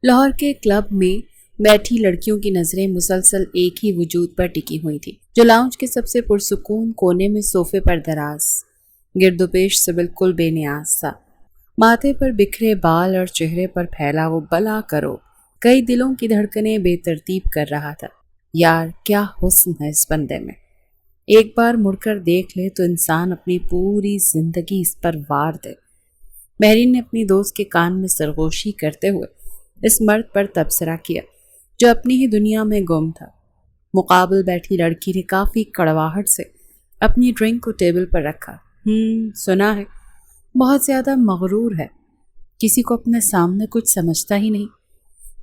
لاہور کے کلب میں بیٹھی لڑکیوں کی نظریں مسلسل ایک ہی وجود پر ٹکی ہوئی تھی، جو لاؤنج کے سب سے پرسکون کونے میں صوفے پر دراز، گرد و پیش سے بالکل بے نیاز تھا۔ ماتھے پر بکھرے بال اور چہرے پر پھیلا وہ بلا کرو کئی دلوں کی دھڑکنیں بے ترتیب کر رہا تھا۔ یار کیا حسن ہے اس بندے میں، ایک بار مڑ کر دیکھ لے تو انسان اپنی پوری زندگی اس پر وار دے۔ مہرین نے اپنی دوست کے کان میں سرگوشی کرتے ہوئے اس مرد پر تبصرہ کیا جو اپنی ہی دنیا میں گم تھا۔ مقابل بیٹھی لڑکی نے کافی کڑواہٹ سے اپنی ڈرنک کو ٹیبل پر رکھا۔ سنا ہے بہت زیادہ مغرور ہے، کسی کو اپنے سامنے کچھ سمجھتا ہی نہیں۔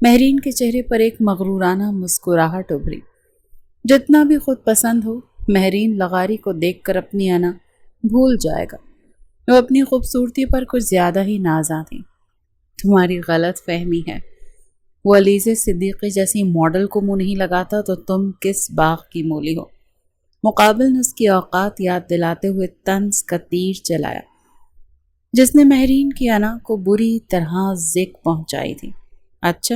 مہرین کے چہرے پر ایک مغرورانہ مسکراہٹ ابھری۔ جتنا بھی خود پسند ہو، مہرین لغاری کو دیکھ کر اپنی انا بھول جائے گا۔ وہ اپنی خوبصورتی پر کچھ زیادہ ہی نازاں تھی۔ تمہاری غلط فہمی ہے، وہ علیزہ صدیقی جیسی ماڈل کو منہ نہیں لگاتا تو تم کس باغ کی مولی ہو۔ مقابل نے اس کی اوقات یاد دلاتے ہوئے طنز کا تیر چلایا جس نے مہرین کی انا کو بری طرح زک پہنچائی تھی۔ اچھا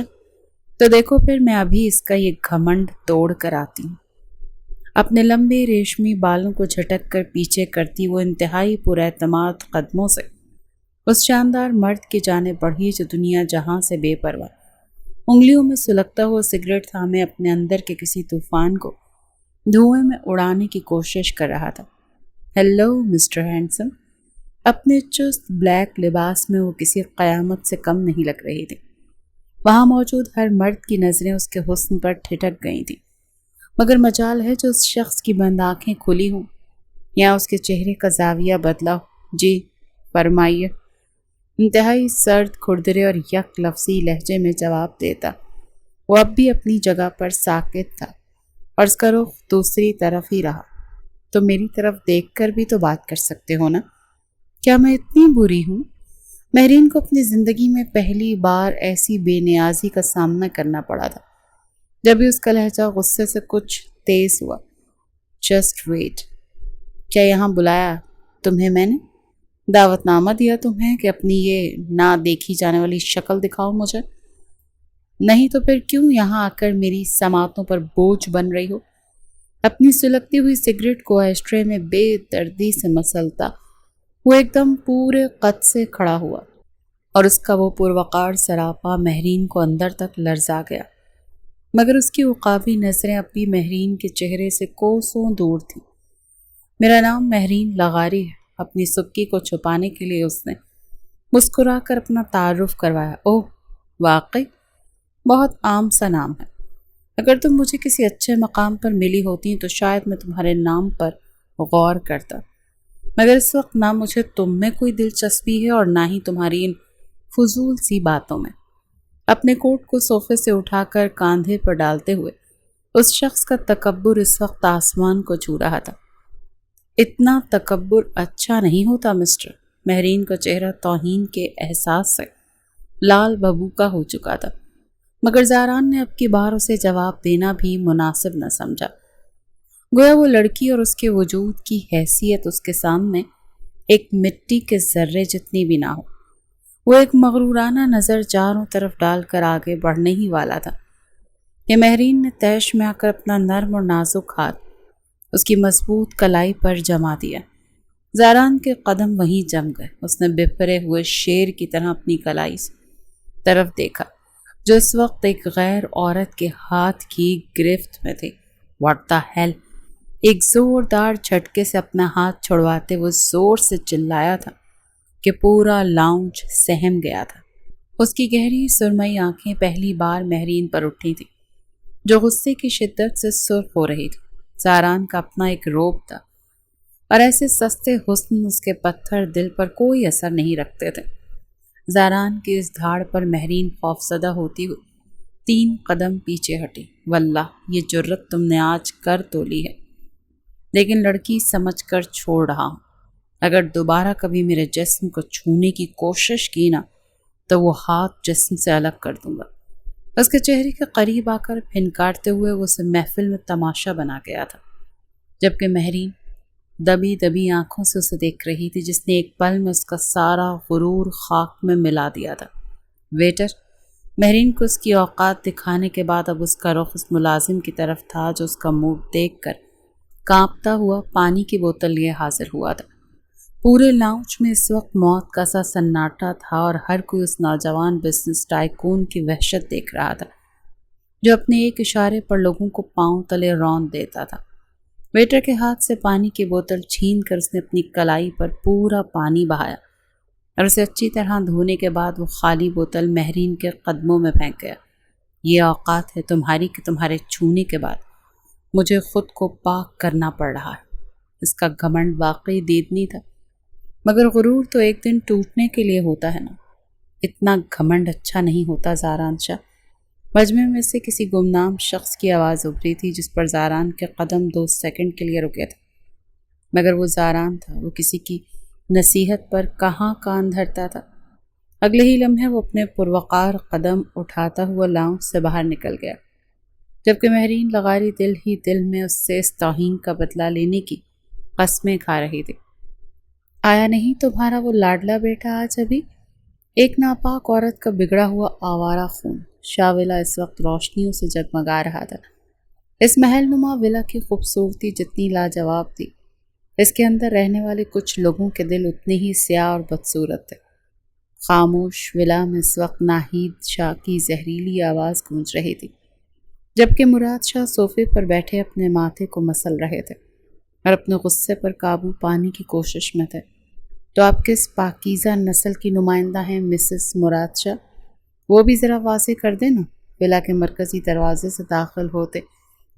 تو دیکھو پھر میں ابھی اس کا یہ گھمنڈ توڑ کر آتی ہوں۔ اپنے لمبے ریشمی بالوں کو جھٹک کر پیچھے کرتی وہ انتہائی پر اعتماد قدموں سے اس شاندار مرد کی جانب بڑھی جو دنیا جہاں سے بے پرواہ، انگلیوں میں سلگتا ہوا سگریٹ تھامے اپنے اندر کے کسی طوفان کو دھوئیں میں اڑانے کی کوشش کر رہا تھا۔ Hello mister handsome. اپنے چست بلیک لباس میں وہ کسی قیامت سے کم نہیں لگ رہی تھی۔ وہاں موجود ہر مرد کی نظریں اس کے حسن پر ٹھٹک گئی تھیں، مگر مجال ہے جو اس شخص کی بند آنکھیں کھلی ہوں یا اس کے چہرے کا زاویہ بدلا ہو۔ جی فرمائیے، انتہائی سرد کھردرے اور یک لفظی لہجے میں جواب دیتا۔ وہ اب بھی اپنی جگہ پر ساکت تھا اور اس کا رخ دوسری طرف ہی رہا۔ تو میری طرف دیکھ کر بھی تو بات کر سکتے ہو نا؟ کیا میں اتنی بری ہوں؟ مہرین کو اپنی زندگی میں پہلی بار ایسی بے نیازی کا سامنا کرنا پڑا تھا جب بھی اس کا لہجہ غصے سے کچھ تیز ہوا۔ جسٹ ویٹ، کیا یہاں بلایا تمہیں میں نے؟ دعوت نامہ دیا تمہیں کہ اپنی یہ نہ دیکھی جانے والی شکل دکھاؤ مجھے؟ نہیں تو پھر کیوں یہاں آ کر میری سماعتوں پر بوجھ بن رہی ہو؟ اپنی سلگتی ہوئی سگریٹ کو ایشٹرے میں بے دردی سے مسلتا وہ ایک دم پورے قد سے کھڑا ہوا اور اس کا وہ پروقار سراپا مہرین کو اندر تک لرزا گیا، مگر اس کی عقابی نظریں اب بھی مہرین کے چہرے سے کوسوں دور تھیں۔ میرا نام مہرین لغاری ہے، اپنی سکی کو چھپانے کے لیے اس نے مسکرا کر اپنا تعارف کروایا۔ اوہ واقعی بہت عام سا نام ہے، اگر تم مجھے کسی اچھے مقام پر ملی ہوتی تو شاید میں تمہارے نام پر غور کرتا، مگر اس وقت نہ مجھے تم میں کوئی دلچسپی ہے اور نہ ہی تمہاری ان فضول سی باتوں میں۔ اپنے کوٹ کو صوفے سے اٹھا کر کاندھے پر ڈالتے ہوئے اس شخص کا تکبر اس وقت آسمان کو چھو رہا تھا۔ اتنا تکبر اچھا نہیں ہوتا مسٹر۔ مہرین کا چہرہ توہین کے احساس سے لال ببوکا ہو چکا تھا، مگر زاران نے اب کی بار اسے جواب دینا بھی مناسب نہ سمجھا، گویا وہ لڑکی اور اس کے وجود کی حیثیت اس کے سامنے ایک مٹی کے ذرے جتنی بھی نہ ہو۔ وہ ایک مغرورانہ نظر چاروں طرف ڈال کر آگے بڑھنے ہی والا تھا کہ مہرین نے تیش میں آ کر اپنا نرم اور نازک ہاتھ اس کی مضبوط کلائی پر جما دیا۔ زاران کے قدم وہیں جم گئے۔ اس نے بپھرے ہوئے شیر کی طرح اپنی کلائی طرف دیکھا جو اس وقت ایک غیر عورت کے ہاتھ کی گرفت میں تھی۔ What the hell! ایک زوردار جھٹکے سے اپنا ہاتھ چھڑواتے وہ زور سے چلایا تھا کہ پورا لاؤنج سہم گیا تھا۔ اس کی گہری سرمئی آنکھیں پہلی بار مہرین پر اٹھی تھی جو غصے کی شدت سے سرخ ہو رہی تھی۔ زاران کا اپنا ایک روب تھا اور ایسے سستے حسن اس کے پتھر دل پر کوئی اثر نہیں رکھتے تھے۔ زاران کی اس دھاڑ پر مہرین خوفزدہ ہوتی ہوئی 3 قدم پیچھے ہٹی۔ واللہ یہ جرت تم نے آج کر تو لی ہے، لیکن لڑکی سمجھ کر چھوڑ رہا ہوں، اگر دوبارہ کبھی میرے جسم کو چھونے کی کوشش کی نا تو وہ ہاتھ جسم سے الگ کر دوں گا۔ اس کے چہرے کے قریب آ کر پھنکارتے ہوئے وہ اسے محفل میں تماشا بنا گیا تھا، جبکہ مہرین دبی دبی آنکھوں سے اسے دیکھ رہی تھی جس نے ایک پل میں اس کا سارا غرور خاک میں ملا دیا تھا۔ ویٹر، مہرین کو اس کی اوقات دکھانے کے بعد اب اس کا رخ اس ملازم کی طرف تھا جو اس کا موڈ دیکھ کر کانپتا ہوا پانی کی بوتل لیے حاضر ہوا تھا۔ پورے لاؤنج میں اس وقت موت کا سا سناٹا تھا اور ہر کوئی اس نوجوان بزنس ٹائکون کی وحشت دیکھ رہا تھا جو اپنے ایک اشارے پر لوگوں کو پاؤں تلے روند دیتا تھا۔ ویٹر کے ہاتھ سے پانی کی بوتل چھین کر اس نے اپنی کلائی پر پورا پانی بہایا اور اسے اچھی طرح دھونے کے بعد وہ خالی بوتل مہرین کے قدموں میں پھینک گیا۔ یہ اوقات ہے تمہاری کہ تمہارے چھونے کے بعد مجھے خود کو پاک کرنا پڑ رہا ہے۔ اس کا گھمنڈ واقعی دیدنی تھا، مگر غرور تو ایک دن ٹوٹنے کے لیے ہوتا ہے نا۔ اتنا گھمنڈ اچھا نہیں ہوتا زاران شاہ۔ مجمع میں سے کسی گمنام شخص کی آواز ابھری تھی جس پر زاران کے قدم 2 سیکنڈ کے لیے رکے تھے، مگر وہ زاران تھا، وہ کسی کی نصیحت پر کہاں کان دھرتا تھا۔ اگلے ہی لمحے وہ اپنے پروقار قدم اٹھاتا ہوا لاؤنج سے باہر نکل گیا، جبکہ مہرین لغاری دل ہی دل میں اس سے اس توہین کا بدلہ لینے کی قسمیں کھا رہی تھی۔ آیا نہیں تمہارا وہ لاڈلا بیٹا آج ابھی؟ ایک ناپاک عورت کا بگڑا ہوا آوارہ خون شاہ ولا اس وقت روشنیوں سے جگمگا رہا تھا۔ اس محل نما ولا کی خوبصورتی جتنی لاجواب تھی، اس کے اندر رہنے والے کچھ لوگوں کے دل اتنے ہی سیاہ اور بدصورت تھے۔ خاموش ولا میں اس وقت ناہید شاہ کی زہریلی آواز گونج رہی تھی، جبکہ مراد شاہ صوفے پر بیٹھے اپنے ماتھے کو مسل رہے تھے اور اپنے غصے پر قابو پانے کی کوشش میں تھے۔ تو آپ کس پاکیزہ نسل کی نمائندہ ہیں مسز مراد شاہ؟ وہ بھی ذرا واضح کر دیں نا۔ ولا کے مرکزی دروازے سے داخل ہوتے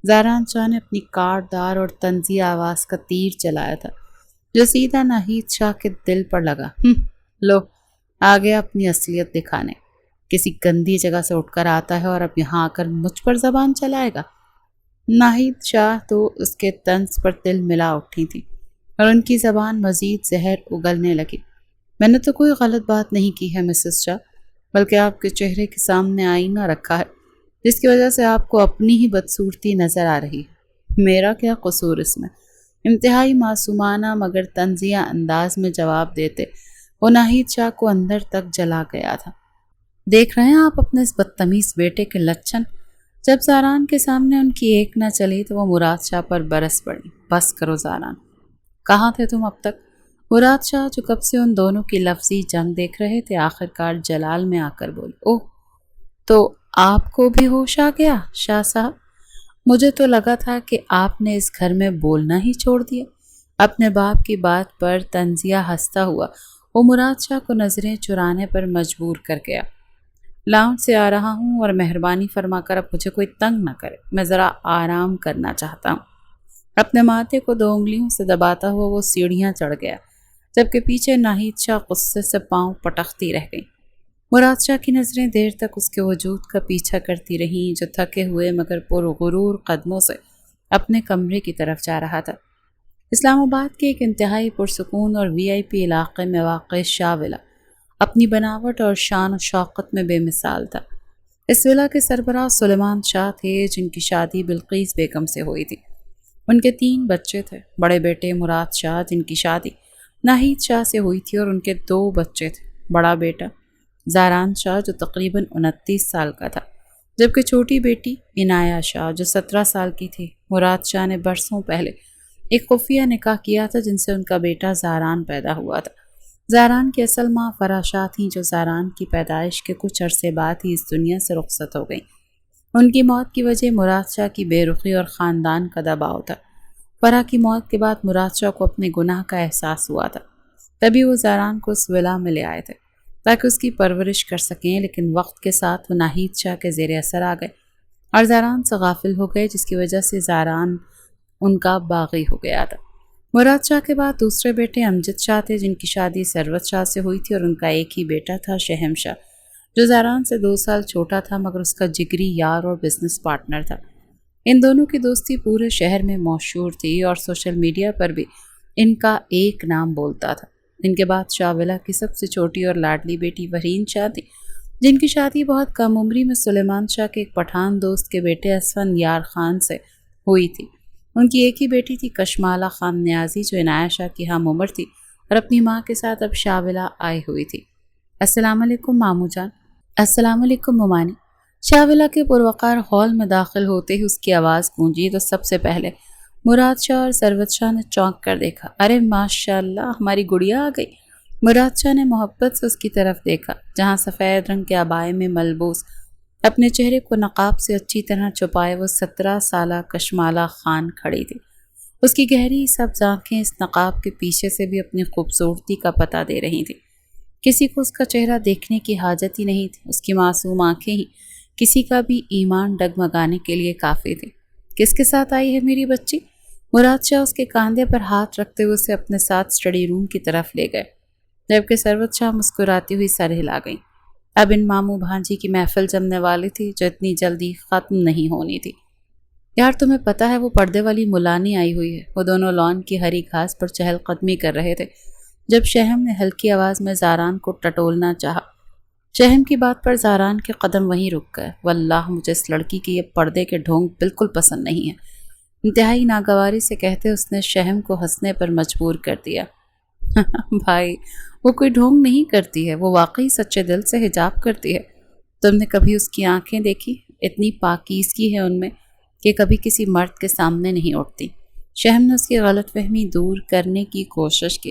زاران شاہ نے اپنی کاٹدار اور طنزیہ آواز کا تیر چلایا تھا جو سیدھا ناہید شاہ کے دل پر لگا۔ لو آ گیا اپنی اصلیت دکھانے، کسی گندی جگہ سے اٹھ کر آتا ہے اور اب یہاں آ کر مجھ پر زبان چلائے گا۔ ناہید شاہ تو اس کے طنز پر تل ملا اٹھی تھی اور ان کی زبان مزید زہر اگلنے لگی۔ میں نے تو کوئی غلط بات نہیں کی ہے مسز شاہ، بلکہ آپ کے چہرے کے سامنے آئینہ رکھا ہے جس کی وجہ سے آپ کو اپنی ہی بدصورتی نظر آ رہی ہے۔ میرا کیا قصور اس میں؟ انتہائی معصومانہ مگر طنزیہ انداز میں جواب دیتے وہ ناہید شاہ کو اندر تک جلا گیا تھا۔ دیکھ رہے ہیں آپ اپنے اس بدتمیز بیٹے کے لچھن؟ جب زاران کے سامنے ان کی ایک نہ چلی تو وہ مراد شاہ پر برس پڑی۔ بس کرو زاران، کہاں تھے تم اب تک؟ مراد شاہ جو کب سے ان دونوں کی لفظی جنگ دیکھ رہے تھے آخرکار جلال میں آ کر بولے۔ اوہ، تو آپ کو بھی ہوش آ گیا شاہ صاحب؟ مجھے تو لگا تھا کہ آپ نے اس گھر میں بولنا ہی چھوڑ دیا۔ اپنے باپ کی بات پر طنزیہ ہنستا ہوا وہ مراد شاہ کو نظریں چرانے پر مجبور کر گیا۔ لاؤنج سے آ رہا ہوں اور مہربانی فرما کر اب مجھے کوئی تنگ نہ کرے، میں ذرا آرام کرنا چاہتا ہوں۔ اپنے ماتھے کو 2 انگلیوں سے دباتا ہوا وہ سیڑھیاں چڑھ گیا، جبکہ پیچھے ناہید شاہ غصے سے پاؤں پٹکتی رہ گئی۔ مراد شاہ کی نظریں دیر تک اس کے وجود کا پیچھا کرتی رہیں جو تھکے ہوئے مگر پرغرور قدموں سے اپنے کمرے کی طرف جا رہا تھا۔ اسلام آباد کے ایک انتہائی پرسکون اور VIP علاقے میں واقع شاہ ولا اپنی بناوٹ اور شان و شوقت میں بے مثال تھا۔ اس ولا کے سربراہ سلیمان شاہ تھے جن کی شادی بلقیس بیگم سے ہوئی تھی۔ ان کے 3 بچے تھے، بڑے بیٹے مراد شاہ جن کی شادی ناہید شاہ سے ہوئی تھی اور ان کے 2 بچے تھے، بڑا بیٹا زاران شاہ جو تقریباً 29 سال کا تھا، جبکہ چھوٹی بیٹی عنایہ شاہ جو 17 سال کی تھی۔ مراد شاہ نے برسوں پہلے ایک خفیہ نکاح کیا تھا جن سے ان کا بیٹا زاران پیدا ہوا تھا۔ زاران کی اصل ماں فرح شاہ تھیں جو زاران کی پیدائش کے کچھ عرصے بعد ہی اس دنیا سے رخصت ہو گئیں۔ ان کی موت کی وجہ مراد شاہ کی بے رخی اور خاندان کا دباؤ تھا۔ فرح کی موت کے بعد مراد شاہ کو اپنے گناہ کا احساس ہوا تھا، تبھی وہ زاران کو اس ولا میں لے آئے تھے تاکہ اس کی پرورش کر سکیں، لیکن وقت کے ساتھ وہ ناہید شاہ کے زیر اثر آ گئے اور زاران سے غافل ہو گئے، جس کی وجہ سے زاران ان کا باغی ہو گیا تھا۔ مراد شاہ کے بعد دوسرے بیٹے امجد شاہ تھے جن کی شادی ثروت شاہ سے ہوئی تھی اور ان کا ایک ہی بیٹا تھا شہم شاہ جو زاران سے 2 سال چھوٹا تھا مگر اس کا جگری یار اور بزنس پارٹنر تھا۔ ان دونوں کی دوستی پورے شہر میں مشہور تھی اور سوشل میڈیا پر بھی ان کا ایک نام بولتا تھا۔ ان کے بعد شاہ ولا کی سب سے چھوٹی اور لاڈلی بیٹی وحرین شاہ تھی جن کی شادی بہت کم عمری میں سلیمان شاہ کے ایک پٹھان دوست کے بیٹے اسفند یار خان سے ہوئی تھی۔ ان کی ایک ہی بیٹی تھی کشمالہ خان نیازی جو عنایہ شاہ کی ہم عمر تھی اور اپنی ماں کے ساتھ اب شاہ ولا آئی ہوئی تھی۔ السلام علیکم ماموں جان۔ السلام علیکم ممانی۔ شاولا کے پروقار ہال میں داخل ہوتے ہی اس کی آواز گونجی تو سب سے پہلے مراد شاہ اور سروت شاہ نے چونک کر دیکھا۔ ارے ماشاء اللہ، ہماری گڑیا آ گئی۔ مراد شاہ نے محبت سے اس کی طرف دیکھا، جہاں سفید رنگ کے عبائے میں ملبوس، اپنے چہرے کو نقاب سے اچھی طرح چھپائے وہ 17 سالہ کشمالہ خان کھڑی تھی۔ اس کی گہری سبز آنکھیں اس نقاب کے پیچھے سے بھی اپنی خوبصورتی کا پتہ دے رہی تھیں۔ کسی کو اس کا چہرہ دیکھنے کی حاجت ہی نہیں تھی، اس کی معصوم آنکھیں ہی کسی کا بھی ایمان ڈگمگانے کے لیے کافی تھی۔ کس کے ساتھ آئی ہے میری بچی؟ مراد شاہ اس کے کاندھے پر ہاتھ رکھتے ہوئے اسے اپنے ساتھ اسٹڈی روم کی طرف لے گئے، جبکہ سروت شاہ مسکراتی ہوئی سر ہلا گئیں۔ اب ان ماموں بھانجی کی محفل جمنے والی تھی جو اتنی جلدی ختم نہیں ہونی تھی۔ یار تمہیں پتہ ہے وہ پردے والی ملانی آئی ہوئی ہے۔ وہ دونوں لان کی ہری گھاس پر چہل قدمی کر رہے تھے جب شہم نے ہلکی آواز میں زاران کو ٹٹولنا چاہا۔ شہم کی بات پر زاران کے قدم وہیں رک گئے۔ واللہ مجھے اس لڑکی کے یہ پردے کے ڈھونگ بالکل پسند نہیں ہیں، انتہائی ناگواری سے کہتے اس نے شہم کو ہنسنے پر مجبور کر دیا۔ بھائی وہ کوئی ڈھونگ نہیں کرتی ہے، وہ واقعی سچے دل سے حجاب کرتی ہے۔ تم نے کبھی اس کی آنکھیں دیکھی؟ اتنی پاکیزگی ہے ان میں کہ کبھی کسی مرد کے سامنے نہیں اٹھتی۔ شہم نے اس کی غلط فہمی دور کرنے کی کوشش کی،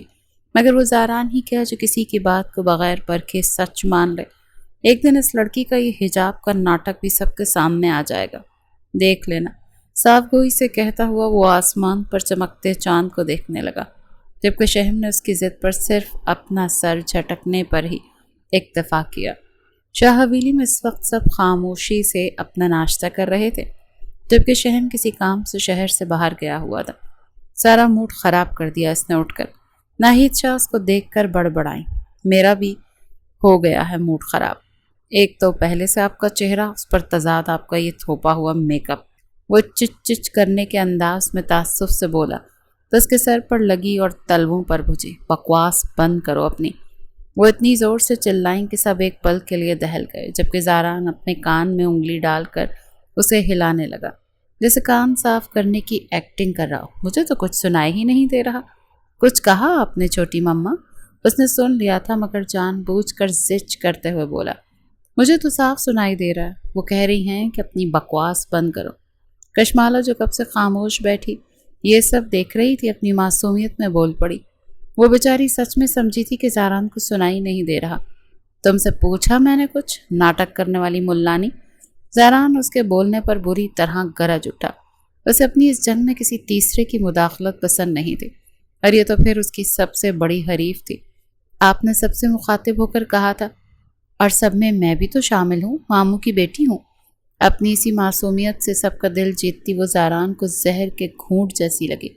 مگر وہ زاران ہی کیا جو کسی کی بات کو بغیر پرکھے سچ مان لے۔ ایک دن اس لڑکی کا یہ حجاب کا ناٹک بھی سب کے سامنے آ جائے گا، دیکھ لینا۔ صاف گوئی سے کہتا ہوا وہ آسمان پر چمکتے چاند کو دیکھنے لگا، جبکہ شہم نے اس کی ضد پر صرف اپنا سر جھٹکنے پر ہی اکتفا کیا۔ شاہ حویلی میں اس وقت سب خاموشی سے اپنا ناشتہ کر رہے تھے، جبکہ شہم کسی کام سے شہر سے باہر گیا ہوا تھا۔ سارا موڈ خراب کر دیا اس نے اٹھ کر۔ ناہید شاہ اس کو دیکھ کر بڑبڑائیں، میرا بھی ہو گیا ہے موڈ خراب۔ ایک تو پہلے سے آپ کا چہرہ، اس پر تضاد آپ کا یہ تھوپا ہوا میک اپ۔ وہ چچ چچ کرنے کے انداز میں تعصب سے بولا تو اس کے سر پر لگی اور تلووں پر بجھی۔ بکواس بند کرو اپنی۔ وہ اتنی زور سے چلائیں کہ سب ایک پل کے لیے دہل گئے، جبکہ زاران اپنے کان میں انگلی ڈال کر اسے ہلانے لگا جیسے کان صاف کرنے کی ایکٹنگ کر رہا ہو۔ مجھے تو کچھ سنائی ہی نہیں دے رہا۔ کچھ کہا آپ نے چھوٹی مما؟ اس نے سن لیا تھا مگر جان بوجھ کر زچ کرتے ہوئے بولا، مجھے تو صاف سنائی دے رہا ہے۔ وہ کہہ رہی ہیں کہ اپنی بکواس بند کرو۔ کشمالہ جو کب سے خاموش بیٹھی یہ سب دیکھ رہی تھی، اپنی معصومیت میں بول پڑی۔ وہ بیچاری سچ میں سمجھی تھی کہ زاران کو سنائی نہیں دے رہا۔ تم سے پوچھا میں نے کچھ، ناٹک کرنے والی ملانی؟ زاران اس کے بولنے پر بری طرح گرج اٹھا۔ اسے اپنی اس جنگ میں کسی تیسرے کی مداخلت پسند نہیں تھی، اور یہ تو پھر اس کی سب سے بڑی حریف تھی۔ آپ نے سب سے مخاطب ہو کر کہا تھا، اور سب میں بھی تو شامل ہوں، ماموں کی بیٹی ہوں۔ اپنی اسی معصومیت سے سب کا دل جیتتی وہ زاران کو زہر کے گھونٹ جیسی لگی۔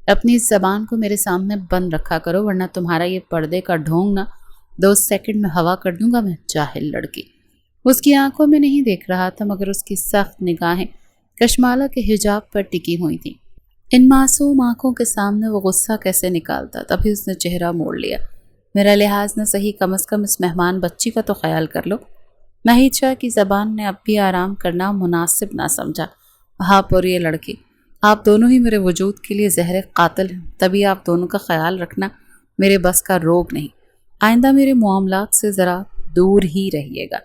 اپنی اس زبان کو میرے سامنے بند رکھا کرو، ورنہ تمہارا یہ پردے کا ڈھونگ نہ 2 سیکنڈ میں ہوا کر دوں گا میں، جاہل لڑکی۔ اس کی آنکھوں میں نہیں دیکھ رہا تھا مگر اس کی سخت نگاہیں کشمالہ کے حجاب پر ٹکی ہوئی تھیں۔ ان معصوم آنکھوں کے سامنے وہ غصہ کیسے نکالتا؟ تبھی اس نے چہرہ موڑ لیا۔ میرا لحاظ نہ صحیح، کم از کم اس مہمان بچی کا تو خیال کر لو۔ ناہید شاہ کی زبان نے اب بھی آرام کرنا مناسب نہ سمجھا۔ آپ اور یہ لڑکی، آپ دونوں ہی میرے وجود کے لیے زہر قاتل ہیں، تبھی آپ دونوں کا خیال رکھنا میرے بس کا روگ نہیں۔ آئندہ میرے معاملات سے ذرا دور ہی رہیے گا۔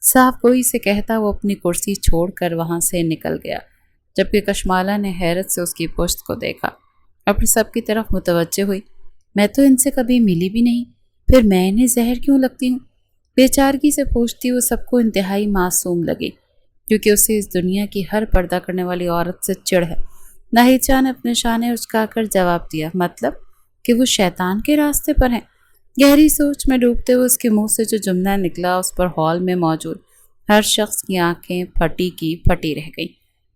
صاف گوئی سے کہتا وہ اپنی کرسی چھوڑ کر وہاں سے نکل گیا، جبکہ کشمالہ نے حیرت سے اس کی پشت کو دیکھا اور پھر سب کی طرف متوجہ ہوئی۔ میں تو ان سے کبھی ملی بھی نہیں، پھر میں انہیں زہر کیوں لگتی ہوں؟ بیچارگی سے پوچھتی وہ سب کو انتہائی معصوم لگی، کیونکہ اسے اس دنیا کی ہر پردہ کرنے والی عورت سے چڑ ہے۔ ناہید شاہ نے اپنے شانے اچکا کر جواب دیا، مطلب کہ وہ شیطان کے راستے پر ہیں۔ گہری سوچ میں ڈوبتے ہوئے اس کے منہ سے جو جملہ نکلا اس پر ہال میں موجود ہر شخص کی آنکھیں پھٹی کی پھٹی رہ گئیں۔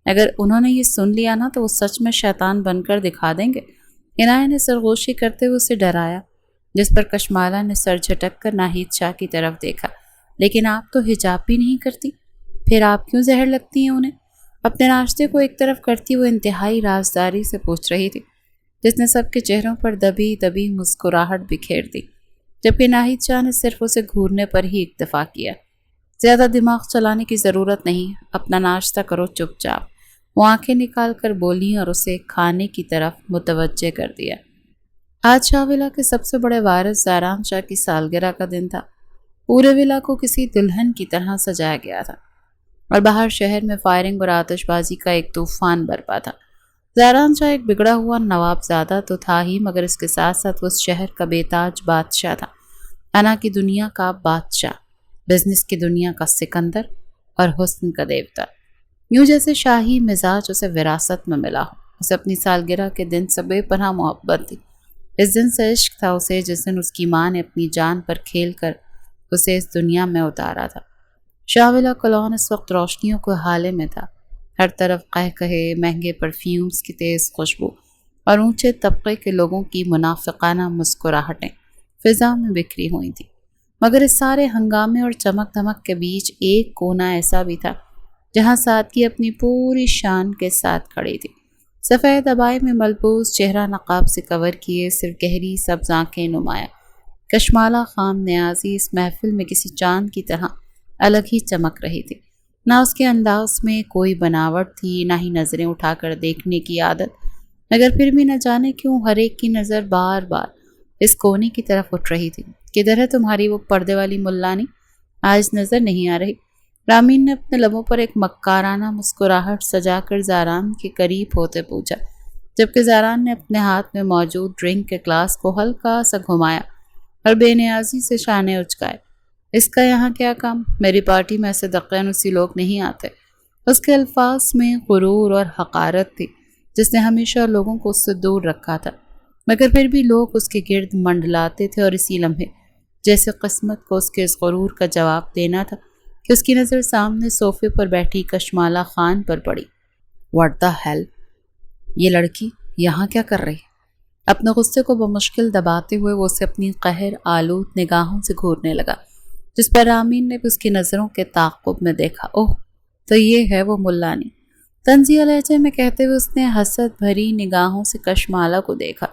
اگر انہوں نے یہ سن لیا نا تو وہ سچ میں شیطان بن کر دکھا دیں گے۔ عنایت نے سرگوشی کرتے ہوئے اسے ڈرایا، جس پر کشمالہ نے سر جھٹک کر ناہید شاہ کی طرف دیکھا۔ لیکن آپ تو حجاب بھی نہیں کرتی، پھر آپ کیوں زہر لگتی ہیں انہیں؟ اپنے ناشتے کو ایک طرف کرتی وہ انتہائی رازداری سے پوچھ رہی تھی، جس نے سب کے چہروں پر دبی دبی مسکراہٹ بکھیر دی، جبکہ ناہید شاہ نے صرف اسے گھورنے پر ہی اکتفا کیا۔ زیادہ دماغ چلانے کی ضرورت نہیں، اپنا ناشتہ کرو چپ چاپ۔ وہ آنکھیں نکال کر بولی اور اسے کھانے کی طرف متوجہ کر دیا۔ آج شاولا کے سب سے بڑے وارث زاران شاہ کی سالگرہ کا دن تھا۔ پورے ولا کو کسی دلہن کی طرح سجایا گیا تھا اور باہر شہر میں فائرنگ اور آتش بازی کا ایک طوفان برپا تھا۔ زہران شاہ ایک بگڑا ہوا نواب زادہ تو تھا ہی، مگر اس کے ساتھ ساتھ وہ اس شہر کا بے تاج بادشاہ تھا، انا کی دنیا کا بادشاہ، بزنس کی دنیا کا سکندر اور حسن کا دیوتا۔ یوں جیسے شاہی مزاج اسے وراثت میں ملا ہو۔ اسے اپنی سالگرہ کے دن سے بے پناہ محبت تھی۔ اس دن سے عشق تھا اسے، جس دن اس کی ماں نے اپنی جان پر کھیل کر اسے اس دنیا میں اتارا تھا۔ شاہ ولا کلون اس وقت روشنیوں کے حالے میں تھا۔ ہر طرف قہقہے، مہنگے پرفیومز کی تیز خوشبو اور اونچے طبقے کے لوگوں کی منافقانہ مسکراہٹیں فضا میں بکھری ہوئی تھیں، مگر اس سارے ہنگامے اور چمک دھمک کے بیچ ایک کونا ایسا بھی تھا جہاں سادگی اپنی پوری شان کے ساتھ کھڑی تھی۔ سفید عبائے میں ملبوس، چہرہ نقاب سے کور کیے، صرف گہری سبز آنکھیں نمایاں، کشمالہ خام نیازی اس محفل میں کسی چاند کی طرح الگ ہی چمک رہی تھی۔ نہ اس کے انداز میں کوئی بناوٹ تھی، نہ ہی نظریں اٹھا کر دیکھنے کی عادت، مگر پھر بھی نہ جانے کیوں ہر ایک کی نظر بار بار اس کونے کی طرف اٹھ رہی تھی۔ کدھر ہے تمہاری وہ پردے والی ملانی؟ آج نظر نہیں آ رہی۔ رامین نے اپنے لبوں پر ایک مکارانہ مسکراہٹ سجا کر زاران کے قریب ہوتے پوچھا، جبکہ زاران نے اپنے ہاتھ میں موجود ڈرنک کے گلاس کو ہلکا سا گھمایا اور بے نیازی سے شانے اچکائے۔ اس کا یہاں کیا کام؟ میری پارٹی میں ایسے دقیانوسی لوگ نہیں آتے۔ اس کے الفاظ میں غرور اور حقارت تھی، جس نے ہمیشہ لوگوں کو اس سے دور رکھا تھا، مگر پھر بھی لوگ اس کے گرد منڈلاتے تھے، اور اسی لمحے جیسے قسمت کو اس کے اس غرور کا جواب دینا تھا کہ اس کی نظر سامنے صوفے پر بیٹھی کشمالہ خان پر پڑی۔ What the hell? یہ لڑکی یہاں کیا کر رہی؟ اپنے غصے کو بمشکل دباتے ہوئے وہ اسے اپنی قہر آلود نگاہوں سے گھورنے لگا، جس پر رامین نے بھی اس کی نظروں کے تعاقب میں دیکھا۔ اوہ، تو یہ ہے وہ ملانی؟ طنزیہ لہجے میں کہتے ہوئے اس نے حسد بھری نگاہوں سے کشمالہ کو دیکھا،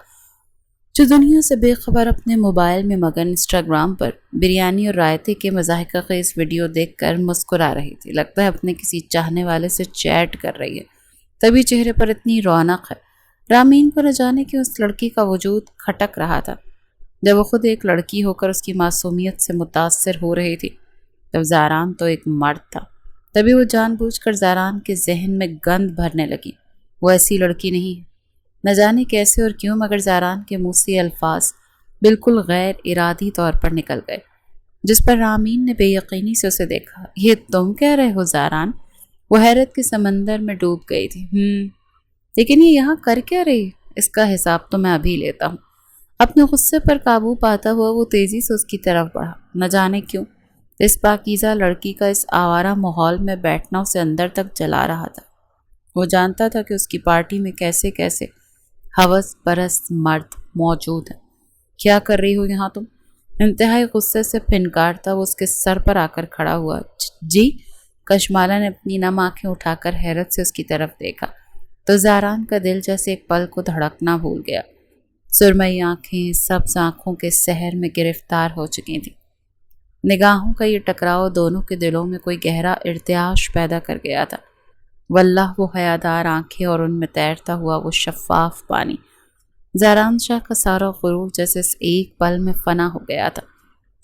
جو دنیا سے بے خبر اپنے موبائل میں مگن انسٹاگرام پر بریانی اور رائتے کے مضحکہ خیز ویڈیو دیکھ کر مسکرا رہی تھی۔ لگتا ہے اپنے کسی چاہنے والے سے چیٹ کر رہی ہے، تبھی چہرے پر اتنی رونق ہے۔ رامین کو نہ جانے کہ اس لڑکی کا وجود کھٹک رہا تھا۔ جب وہ خود ایک لڑکی ہو کر اس کی معصومیت سے متاثر ہو رہی تھی، تب زاران تو ایک مرد تھا۔ تبھی وہ جان بوجھ کر زاران کے ذہن میں گند بھرنے لگی۔ وہ ایسی لڑکی نہیں ہے۔ نہ جانے کیسے اور کیوں، مگر زاران کے منہ سے الفاظ بالکل غیر ارادی طور پر نکل گئے، جس پر رامین نے بے یقینی سے اسے دیکھا۔ یہ تم کہہ رہے ہو زاران؟ وہ حیرت کے سمندر میں ڈوب گئی تھی۔ لیکن یہ یہاں کر کیا رہی؟ اس کا حساب تو میں ابھی لیتا ہوں۔ اپنے غصے پر قابو پاتا ہوا وہ تیزی سے اس کی طرف بڑھا۔ نہ جانے کیوں اس پاکیزہ لڑکی کا اس آوارہ ماحول میں بیٹھنا اسے اندر تک جلا رہا تھا۔ وہ جانتا تھا کہ اس کی پارٹی میں کیسے کیسے ہوس پرست مرد موجود ہیں۔ کیا کر رہی ہو یہاں تم؟ انتہائی غصے سے پھنکارتا وہ اس کے سر پر آ کر کھڑا ہوا۔ جی؟ کشمالہ نے اپنی نم آنکھیں اٹھا کر حیرت سے اس کی طرف دیکھا تو زاران کا دل جیسے ایک پل کو دھڑکنا بھول گیا۔ سرمئی آنکھیں سبز آنکھوں کے سحر میں گرفتار ہو چکی تھیں۔ نگاہوں کا یہ ٹکراؤ دونوں کے دلوں میں کوئی گہرا ارتعاش پیدا کر گیا تھا۔ واللہ وہ حیادار آنکھیں اور ان میں تیرتا ہوا وہ شفاف پانی۔ زاران شاہ کا سارا غرور جیسے اس ایک پل میں فنا ہو گیا تھا۔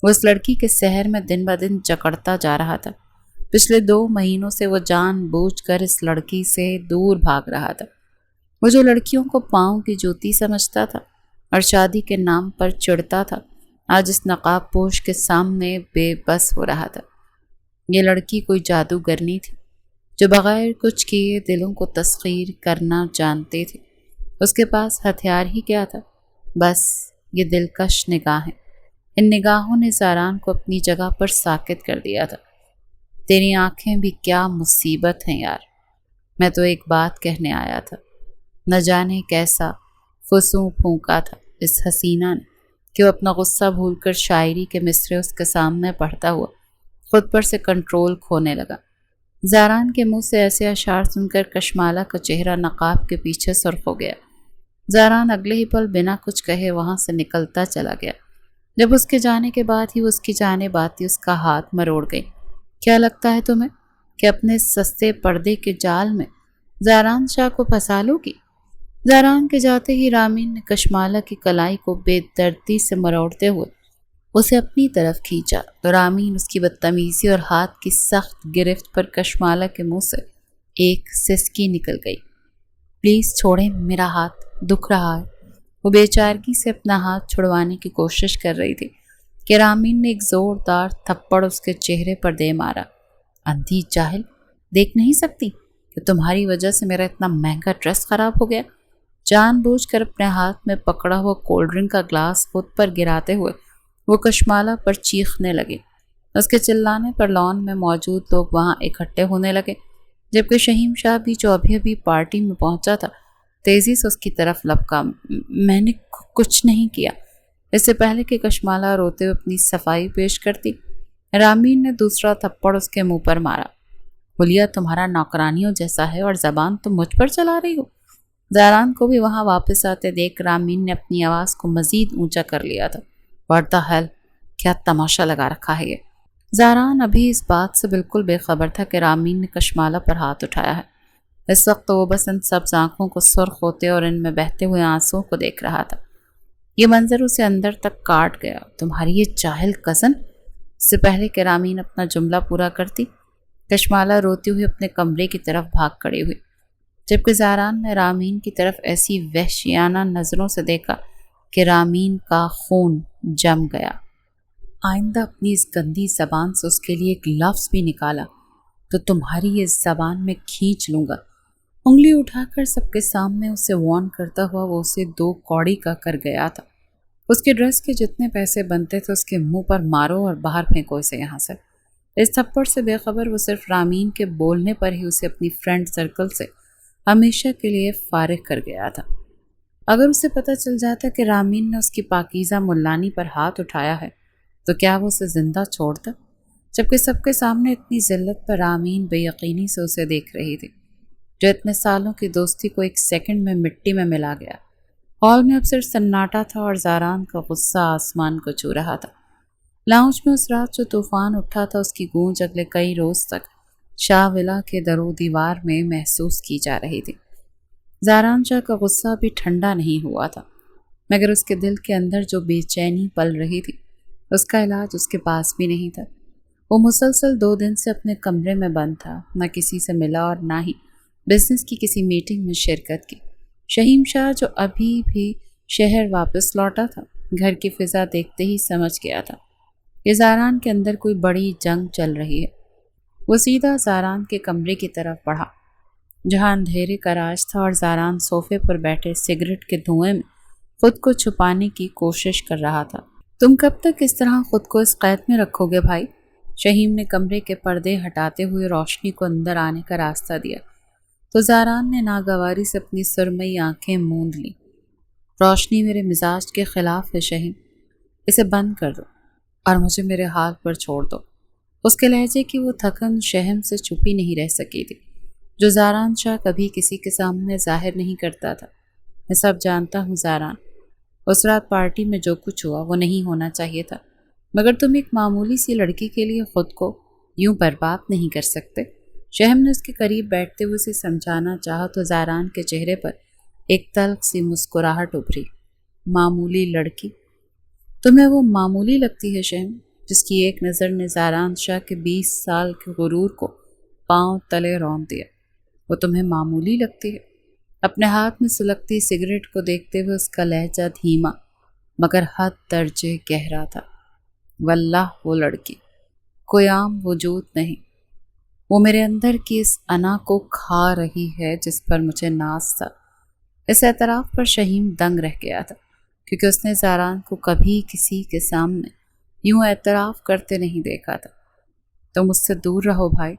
وہ اس لڑکی کے سحر میں دن بدن جکڑتا جا رہا تھا۔ پچھلے 2 مہینوں سے وہ جان بوجھ کر اس لڑکی سے دور بھاگ رہا تھا۔ وہ جو لڑکیوں کو پاؤں کی جوتی سمجھتا تھا اور شادی کے نام پر چڑھتا تھا، آج اس نقاب پوش کے سامنے بے بس ہو رہا تھا۔ یہ لڑکی کوئی جادوگرنی تھی جو بغیر کچھ کیے دلوں کو تسخیر کرنا جانتے تھے۔ اس کے پاس ہتھیار ہی کیا تھا؟ بس یہ دلکش نگاہیں۔ ان نگاہوں نے زاران کو اپنی جگہ پر ساکت کر دیا تھا۔ تیری آنکھیں بھی کیا مصیبت ہیں یار۔ میں تو ایک بات کہنے آیا تھا۔ نہ جانے کیسا فسوں پھونکا تھا اس حسینہ نے کہ وہ اپنا غصہ بھول کر شاعری کے مصرے اس کے سامنے پڑھتا ہوا خود پر سے کنٹرول کھونے لگا۔ زاران کے منہ سے ایسے اشعار سن کر کشمالہ کا چہرہ نقاب کے پیچھے سرخ ہو گیا۔ زاران اگلے ہی پل بنا کچھ کہے وہاں سے نکلتا چلا گیا۔ جب اس کے جانے کے بعد ہی وہ اس کی جانب آتی اس کا ہاتھ مروڑ گئی۔ کیا لگتا ہے تمہیں کہ اپنے سستے پردے کے جال میں زاران شاہ کو پھنسا لو گی؟ زاران کے جاتے ہی رامین نے کشمالہ کی کلائی کو بے دردی سے مروڑتے ہوئے اسے اپنی طرف کھینچا تو رامین اس کی بدتمیزی اور ہاتھ کی سخت گرفت پر کشمالہ کے منہ سے ایک سسکی نکل گئی۔ پلیز چھوڑیں میرا ہاتھ، دکھ رہا ہے۔ وہ بے چارگی سے اپنا ہاتھ چھڑوانے کی کوشش کر رہی تھی کہ رامین نے ایک زوردار تھپڑ اس کے چہرے پر دے مارا۔ اندھی جاہل، دیکھ نہیں سکتی کہ تمہاری وجہ سے میرا اتنا مہنگا ڈریس خراب ہو گیا؟ جان بوجھ کر اپنے ہاتھ میں پکڑا ہوا کولڈ ڈرنک کا گلاس خود پر گراتے ہوئے وہ کشمالہ پر چیخنے لگے۔ اس کے چلانے پر لان میں موجود لوگ وہاں اکٹھے ہونے لگے، جبکہ شہیم شاہ بھی جو ابھی پارٹی میں پہنچا تھا تیزی سے اس کی طرف لپکا۔ میں نے کچھ نہیں کیا۔ اس سے پہلے کہ کشمالہ روتے ہوئے اپنی صفائی پیش کرتی، رامین نے دوسرا تھپڑ اس کے منہ پر مارا۔ حلیہ تمہارا نوکرانیوں جیسا ہے اور زبان تم مجھ پر چلا رہی ہو۔ زاران کو بھی وہاں واپس آتے دیکھ رامین نے اپنی آواز کو مزید اونچا کر لیا تھا۔ واٹ دی ہیل، کیا تماشا لگا رکھا ہے یہ؟ زاران ابھی اس بات سے بالکل بے خبر تھا کہ رامین نے کشمالہ پر ہاتھ اٹھایا ہے۔ اس وقت وہ بس ان سبز آنکھوں کو سرخ ہوتے اور ان میں بہتے ہوئے آنسوں کو دیکھ رہا تھا۔ یہ منظر اسے اندر تک کاٹ گیا۔ تمہاری یہ جاہل کزن؟ اس سے پہلے کہ رامین اپنا جملہ پورا کرتی، کشمالہ روتی ہوئی اپنے کمرے کی طرف بھاگ کھڑی ہوئی، جبکہ زاران نے رامین کی طرف ایسی وحشیانہ نظروں سے دیکھا کہ رامین کا خون جم گیا۔ آئندہ اپنی اس گندی زبان سے اس کے لیے ایک لفظ بھی نکالا تو تمہاری یہ زبان میں کھینچ لوں گا۔ انگلی اٹھا کر سب کے سامنے اسے وارن کرتا ہوا وہ اسے 2 کوڑی کا کر گیا تھا۔ اس کے ڈریس کے جتنے پیسے بنتے تھے اس کے منہ پر مارو اور باہر پھینکو اسے یہاں سے۔ اس تھپڑ سے بے خبر وہ صرف رامین کے بولنے پر ہی اسے اپنی فرینڈ سرکل سے ہمیشہ کے لیے فارغ کر گیا تھا۔ اگر اسے پتہ چل جاتا کہ رامین نے اس کی پاکیزہ ملانی پر ہاتھ اٹھایا ہے تو کیا وہ اسے زندہ چھوڑتا؟ جبکہ سب کے سامنے اتنی ذلت پر رامین بے یقینی سے اسے دیکھ رہی تھی، جو اتنے سالوں کی دوستی کو ایک سیکنڈ میں مٹی میں ملا گیا۔ ہال میں اب صرف سناٹا تھا اور زاران کا غصہ آسمان کو چھو رہا تھا۔ لاؤنج میں اس رات جو طوفان اٹھا تھا اس کی گونج اگلے کئی روز تک شاہ ولا کے در و دیوار میں محسوس کی جا رہی تھی۔ زاران شاہ کا غصہ بھی ٹھنڈا نہیں ہوا تھا، مگر اس کے دل کے اندر جو بے چینی پل رہی تھی اس کا علاج اس کے پاس بھی نہیں تھا۔ وہ مسلسل 2 دن سے اپنے کمرے میں بند تھا، نہ کسی سے ملا اور نہ ہی بزنس کی کسی میٹنگ میں شرکت کی۔ شہیم شاہ جو ابھی بھی شہر واپس لوٹا تھا، گھر کی فضا دیکھتے ہی سمجھ گیا تھا کہ زاران کے اندر کوئی بڑی جنگ چل رہی ہے۔ وہ سیدھا زاران کے کمرے کی طرف بڑھا، جہاں اندھیرے کا راج تھا اور زاران صوفے پر بیٹھے سگریٹ کے دھوئیں میں خود کو چھپانے کی کوشش کر رہا تھا۔ تم کب تک اس طرح خود کو اس قید میں رکھو گے بھائی؟ شہیم نے کمرے کے پردے ہٹاتے ہوئے روشنی کو اندر آنے کا راستہ دیا تو زاران نے ناگواری سے اپنی سرمئی آنکھیں موند لیں۔ روشنی میرے مزاج کے خلاف ہے شہیم، اسے بند کر دو اور مجھے میرے حال پر چھوڑ دو۔ اس کے لہجے کی وہ تھکن شہم سے چھپی نہیں رہ سکی تھی، جو زاران شاہ کبھی کسی کے سامنے ظاہر نہیں کرتا تھا۔ میں سب جانتا ہوں زاران، اس رات پارٹی میں جو کچھ ہوا وہ نہیں ہونا چاہیے تھا، مگر تم ایک معمولی سی لڑکی کے لیے خود کو یوں برباد نہیں کر سکتے۔ شہم نے اس کے قریب بیٹھتے ہوئے اسے سمجھانا چاہا تو زاران کے چہرے پر ایک تلخ سی مسکراہٹ ابھری۔ معمولی لڑکی؟ تمہیں وہ معمولی لگتی ہے شہم، جس کی ایک نظر نے زاران شاہ کے 20 سال کے غرور کو پاؤں تلے رونت دیا؟ وہ تمہیں معمولی لگتی ہے؟ اپنے ہاتھ میں سلگتی سگریٹ کو دیکھتے ہوئے اس کا لہجہ دھیما مگر حد درجے گہرا تھا۔ واللہ وہ لڑکی کوئی عام وجود نہیں، وہ میرے اندر کی اس انا کو کھا رہی ہے جس پر مجھے ناز تھا۔ اس اعتراف پر شہیم دنگ رہ گیا تھا، کیونکہ اس نے زاران کو کبھی کسی کے سامنے یوں اعتراف کرتے نہیں دیکھا تھا۔ تم اس سے دور رہو بھائی،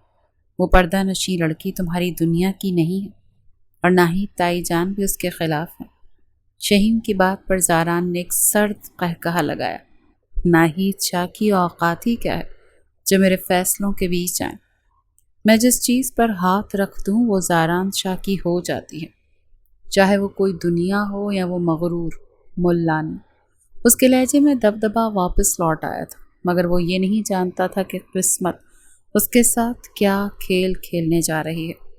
وہ پردہ نشیں لڑکی تمہاری دنیا کی نہیں ہے اور نہ ہی تائی جان بھی اس کے خلاف ہے۔ شہیم کی بات پر زاران نے ایک سرد قہقہہ لگایا۔ ناہید شاہ کی اوقات ہی کیا ہے جو میرے فیصلوں کے بیچ آئیں؟ میں جس چیز پر ہاتھ رکھ دوں وہ زاران شاہ کی ہو جاتی ہے، چاہے وہ کوئی دنیا ہو یا وہ مغرور ملانی۔ اس کے لہجے میں دبدبا واپس لوٹ آیا تھا، مگر وہ یہ نہیں جانتا تھا کہ قسمت اس کے ساتھ کیا کھیل کھیلنے جا رہی ہے۔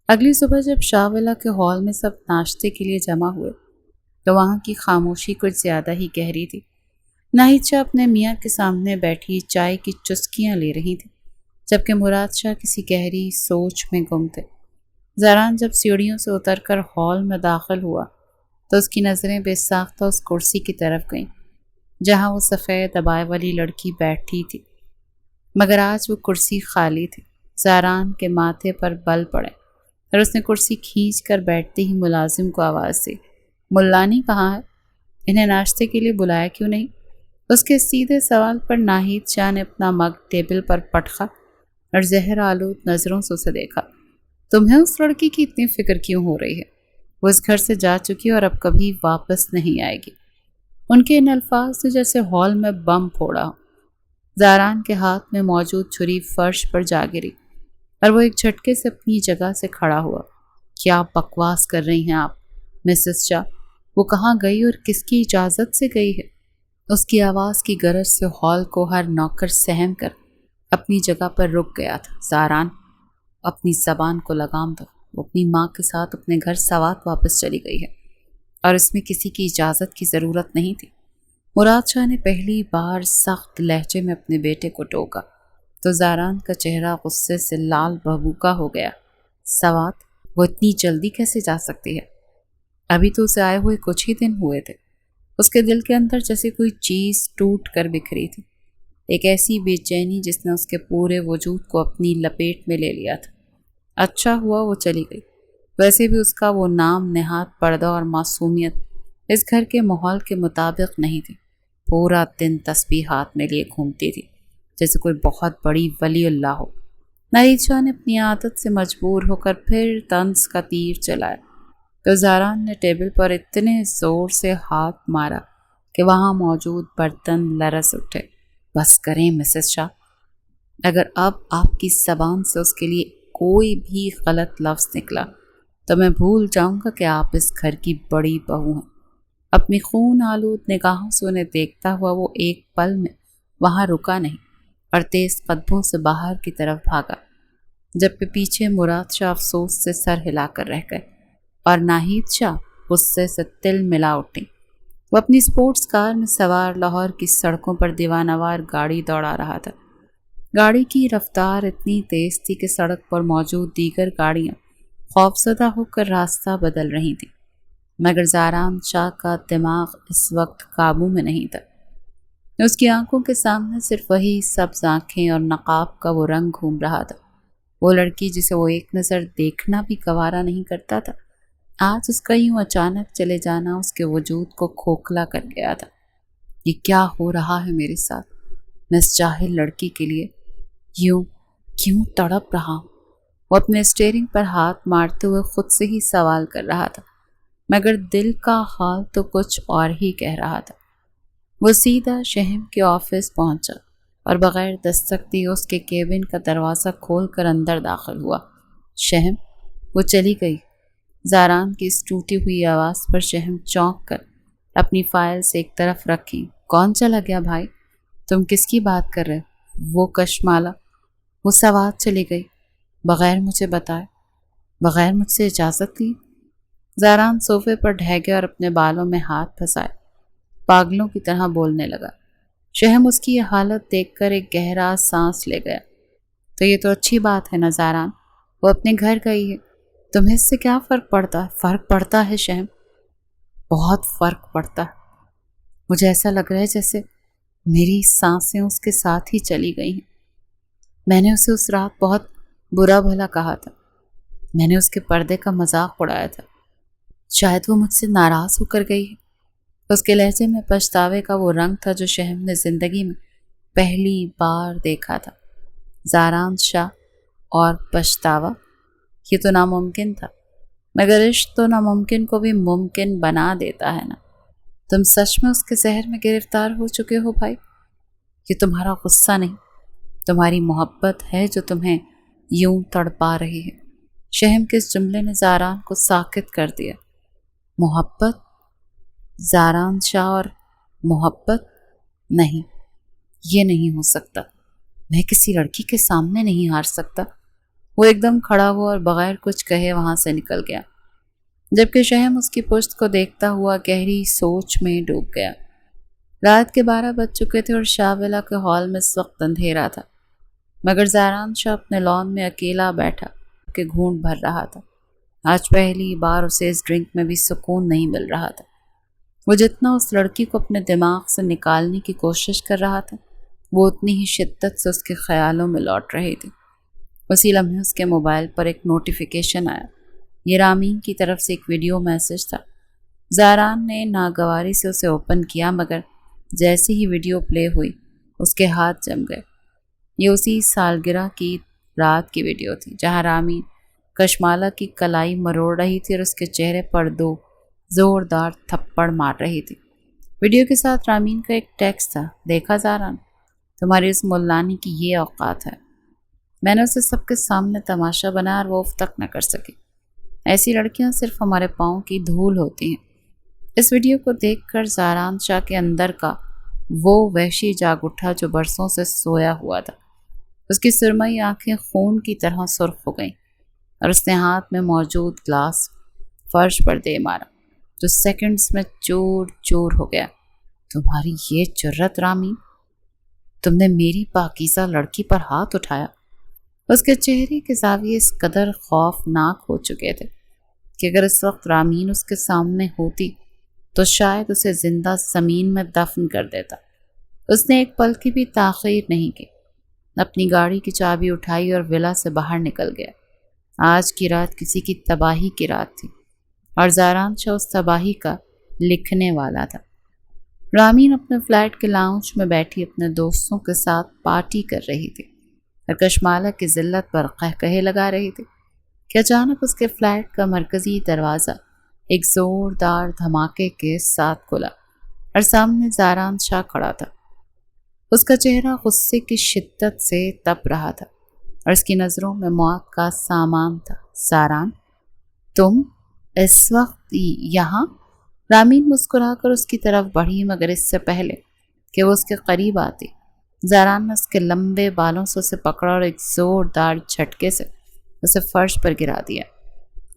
اگلی صبح جب شاہ ولا کے ہال میں سب ناشتے کے لیے جمع ہوئے تو وہاں کی خاموشی کچھ زیادہ ہی گہری تھی۔ ناہید شاہ اپنے میاں کے سامنے بیٹھی چائے کی چسکیاں لے رہی تھی، جبکہ مراد شاہ کسی گہری سوچ میں گم تھے۔ زاران جب سیڑھیوں سے اتر کر ہال میں داخل ہوا تو اس کی نظریں بے ساختہ اس کرسی کی طرف گئیں جہاں وہ سفید عبائے والی لڑکی بیٹھی تھی، مگر آج وہ کرسی خالی تھی۔ زاران کے ماتھے پر بل پڑے اور اس نے کرسی کھینچ کر بیٹھتے ہی ملازم کو آواز دی، ملانی کہاں ہے؟ انہیں ناشتے کے لیے بلایا کیوں نہیں؟ اس کے سیدھے سوال پر ناہید شاہ نے اپنا مگ ٹیبل پر پٹخا اور زہر آلود نظروں سے اسے دیکھا۔ تمہیں اس لڑکی کی اتنی فکر کیوں ہو رہی ہے؟ وہ اس گھر سے جا چکی اور اب کبھی واپس نہیں آئے گی۔ ان کے ان الفاظ نے جیسے ہال میں بم پھوڑا ہو۔ زاران کے ہاتھ میں موجود چھری فرش پر جا گری اور وہ ایک جھٹکے سے اپنی جگہ سے کھڑا ہوا۔ کیا بکواس کر رہی ہیں آپ مسز شاہ؟ وہ کہاں گئی اور کس کی اجازت سے گئی ہے؟ اس کی آواز کی گرج سے ہال کو ہر نوکر سہم کر اپنی جگہ پر رک گیا تھا۔ زاران، اپنی زبان کو لگام دو۔ وہ اپنی ماں کے ساتھ اپنے گھر سوات واپس چلی گئی ہے اور اس میں کسی کی اجازت کی ضرورت نہیں تھی۔ مراد شاہ نے پہلی بار سخت لہجے میں اپنے بیٹے کو ٹوکا تو زاران کا چہرہ غصے سے لال بھبوکا ہو گیا۔ سوات؟ وہ اتنی جلدی کیسے جا سکتی ہے؟ ابھی تو اسے آئے ہوئے کچھ ہی دن ہوئے تھے۔ اس کے دل کے اندر جیسے کوئی چیز ٹوٹ کر بکھری تھی، ایک ایسی بے چینی جس نے اس کے پورے وجود کو اپنی لپیٹ میں لے لیا تھا۔ اچھا ہوا وہ چلی گئی، ویسے بھی اس کا وہ نام نہاد پردہ اور معصومیت اس گھر کے ماحول کے مطابق نہیں تھی۔ پورا دن تسبیحات میں لیے گھومتی تھی جیسے کوئی بہت بڑی ولی اللہ ہو۔ ناہید شاہ نے اپنی عادت سے مجبور ہو کر پھر طنز کا تیر چلایا تو زاران نے ٹیبل پر اتنے زور سے ہاتھ مارا کہ وہاں موجود برتن لرز اٹھے۔ بس کریں مسز شاہ، اگر اب آپ کی زبان سے اس کے لیے کوئی بھی غلط لفظ نکلا تو میں بھول جاؤں گا کہ آپ اس گھر کی بڑی بہو ہیں۔ اپنی خون آلود نگاہوں سے انہیں دیکھتا ہوا وہ ایک پل میں وہاں رکا نہیں اور تیز قدموں سے باہر کی طرف بھاگا، جبکہ پیچھے مراد شاہ افسوس سے سر ہلا کر رہ گئے اور ناہید شاہ غصے سے تل ملا اٹھی۔ وہ اپنی سپورٹس کار میں سوار لاہور کی سڑکوں پر دیوانوار گاڑی دوڑا رہا تھا۔ گاڑی کی رفتار اتنی تیز تھی کہ سڑک پر موجود دیگر گاڑیاں خوفزدہ ہو کر راستہ بدل رہی تھیں، مگر زاران شاہ کا دماغ اس وقت قابو میں نہیں تھا۔ اس کی آنکھوں کے سامنے صرف وہی سبز آنکھیں اور نقاب کا وہ رنگ گھوم رہا تھا، وہ لڑکی جسے وہ ایک نظر دیکھنا بھی گوارا نہیں کرتا تھا۔ آج اس کا یوں اچانک چلے جانا اس کے وجود کو کھوکھلا کر گیا تھا۔ یہ کیا ہو رہا ہے میرے ساتھ؟ میں اس جاہل لڑکی کے لیے یوں کیوں تڑپ رہا ہوں؟ وہ اپنے اسٹیئرنگ پر ہاتھ مارتے ہوئے خود سے ہی سوال کر رہا تھا، مگر دل کا حال تو کچھ اور ہی کہہ رہا تھا۔ وہ سیدھا شہم کے آفس پہنچا اور بغیر دستک دیے اس کے کیبن کا دروازہ کھول کر اندر داخل ہوا۔ شہم؟ وہ چلی گئی؟ زاران کی اس ٹوٹی ہوئی آواز پر شہم چونک کر اپنی فائل سے ایک طرف رکھی۔ کون چلا گیا بھائی؟ تم کس کی بات کر رہے؟ وہ کشمالا؟ وہ سوات چلی گئی بغیر مجھے بتائے، بغیر مجھ سے اجازت لی؟ زاران صوفے پر ڈھہ گیا اور اپنے بالوں میں ہاتھ پھنسائے پاگلوں کی طرح بولنے لگا۔ شہم اس کی یہ حالت دیکھ کر ایک گہرا سانس لے گیا۔ تو یہ تو اچھی بات ہے نا زاران، وہ اپنے گھر گئی ہے، تمہیں اس سے کیا فرق پڑتا ہے؟ فرق پڑتا ہے شہم، بہت فرق پڑتا ہے۔ مجھے ایسا لگ رہا ہے جیسے میری سانسیں اس کے ساتھ ہی چلی گئی ہیں۔ میں نے اسے اس رات بہت برا بھلا کہا تھا، میں نے اس کے پردے کا مذاق اڑایا تھا، شاید وہ مجھ سے ناراض ہو کر گئی ہے۔ اس کے لہجے میں پچھتاوے کا وہ رنگ تھا جو شہم نے زندگی میں پہلی بار دیکھا تھا۔ زاران شاہ اور پچھتاوا، یہ تو ناممکن تھا، مگر عشق تو ناممکن کو بھی ممکن بنا دیتا ہے نا۔ تم سچ میں اس کے زہر میں گرفتار ہو چکے ہو بھائی؟ یہ تمہارا غصہ نہیں، تمہاری محبت ہے جو تمہیں یوں تڑپا رہی ہے۔ شہم کے اس جملے نے زاران کو ساکت کر دیا۔ محبت؟ زاران شاہ اور محبت؟ نہیں، یہ نہیں ہو سکتا، میں کسی لڑکی کے سامنے نہیں ہار سکتا۔ وہ ایک دم کھڑا ہوا اور بغیر کچھ کہے وہاں سے نکل گیا، جبکہ شہم اس کی پشت کو دیکھتا ہوا گہری سوچ میں ڈوب گیا۔ رات کے 12 بج چکے تھے اور شاہ ولا کے ہال میں اس وقت اندھیرا تھا، مگر زاران شاہ اپنے لان میں اکیلا بیٹھا کہ گھونٹ بھر رہا تھا۔ آج پہلی بار اسے اس ڈرنک میں بھی سکون نہیں مل رہا تھا۔ وہ جتنا اس لڑکی کو اپنے دماغ سے نکالنے کی کوشش کر رہا تھا، وہ اتنی ہی شدت سے اس کے خیالوں میں لوٹ رہی تھی۔ اسی لمحے اس کے موبائل پر ایک نوٹیفیکیشن آیا۔ یہ رامین کی طرف سے ایک ویڈیو میسج تھا۔ زاران نے ناگواری سے اسے اوپن کیا، مگر جیسے ہی ویڈیو پلے ہوئی اس کے ہاتھ جم گئے۔ یہ اسی سالگرہ کی رات کی ویڈیو تھی جہاں رامین کشمالہ کی کلائی مروڑ رہی تھی اور اس کے چہرے پر 2 زوردار تھپڑ مار رہی تھی۔ ویڈیو کے ساتھ رامین کا ایک ٹیکسٹ تھا، دیکھا زاران، تمہاری اس ملانی کی یہ اوقات ہے۔ میں نے اسے سب کے سامنے تماشا بنا اور وہ اف تک نہ کر سکی۔ ایسی لڑکیاں صرف ہمارے پاؤں کی دھول ہوتی ہیں۔ اس ویڈیو کو دیکھ کر زاران شاہ کے اندر کا وہ وحشی جاگ اٹھا جو برسوں سے سویا ہوا تھا۔ اس کی سرمئی آنکھیں خون کی طرح سرخ ہو گئیں اور اس نے ہاتھ میں موجود گلاس فرش پر دے مارا جو سیکنڈز میں چور چور ہو گیا۔ تمہاری یہ جرت رامین، تم نے میری پاکیزہ لڑکی پر ہاتھ اٹھایا۔ اس کے چہرے کے زاویے اس قدر خوفناک ہو چکے تھے کہ اگر اس وقت رامین اس کے سامنے ہوتی تو شاید اسے زندہ زمین میں دفن کر دیتا۔ اس نے ایک پل کی بھی تاخیر نہیں کی، اپنی گاڑی کی چابی اٹھائی اور ولا سے باہر نکل گیا۔ آج کی رات کسی کی تباہی کی رات تھی اور زاران شاہ اس تباہی کا لکھنے والا تھا۔ رامین اپنے فلیٹ کے لاؤنج میں بیٹھی اپنے دوستوں کے ساتھ پارٹی کر رہی تھی اور کشمالہ کی ذلت پر قہقہے لگا رہی تھی کہ اچانک اس کے فلیٹ کا مرکزی دروازہ ایک زوردار دھماکے کے ساتھ کھلا اور سامنے زاران شاہ کھڑا تھا۔ اس کا چہرہ غصے کی شدت سے تپ رہا تھا اور اس کی نظروں میں موت کا سامان تھا۔ زاران، تم اس وقت یہاں؟ رامین مسکرا کر اس کی طرف بڑھی، مگر اس سے پہلے کہ وہ اس کے قریب آتی، زاران نے اس کے لمبے بالوں سے اسے پکڑا اور ایک زوردار جھٹکے سے اسے فرش پر گرا دیا۔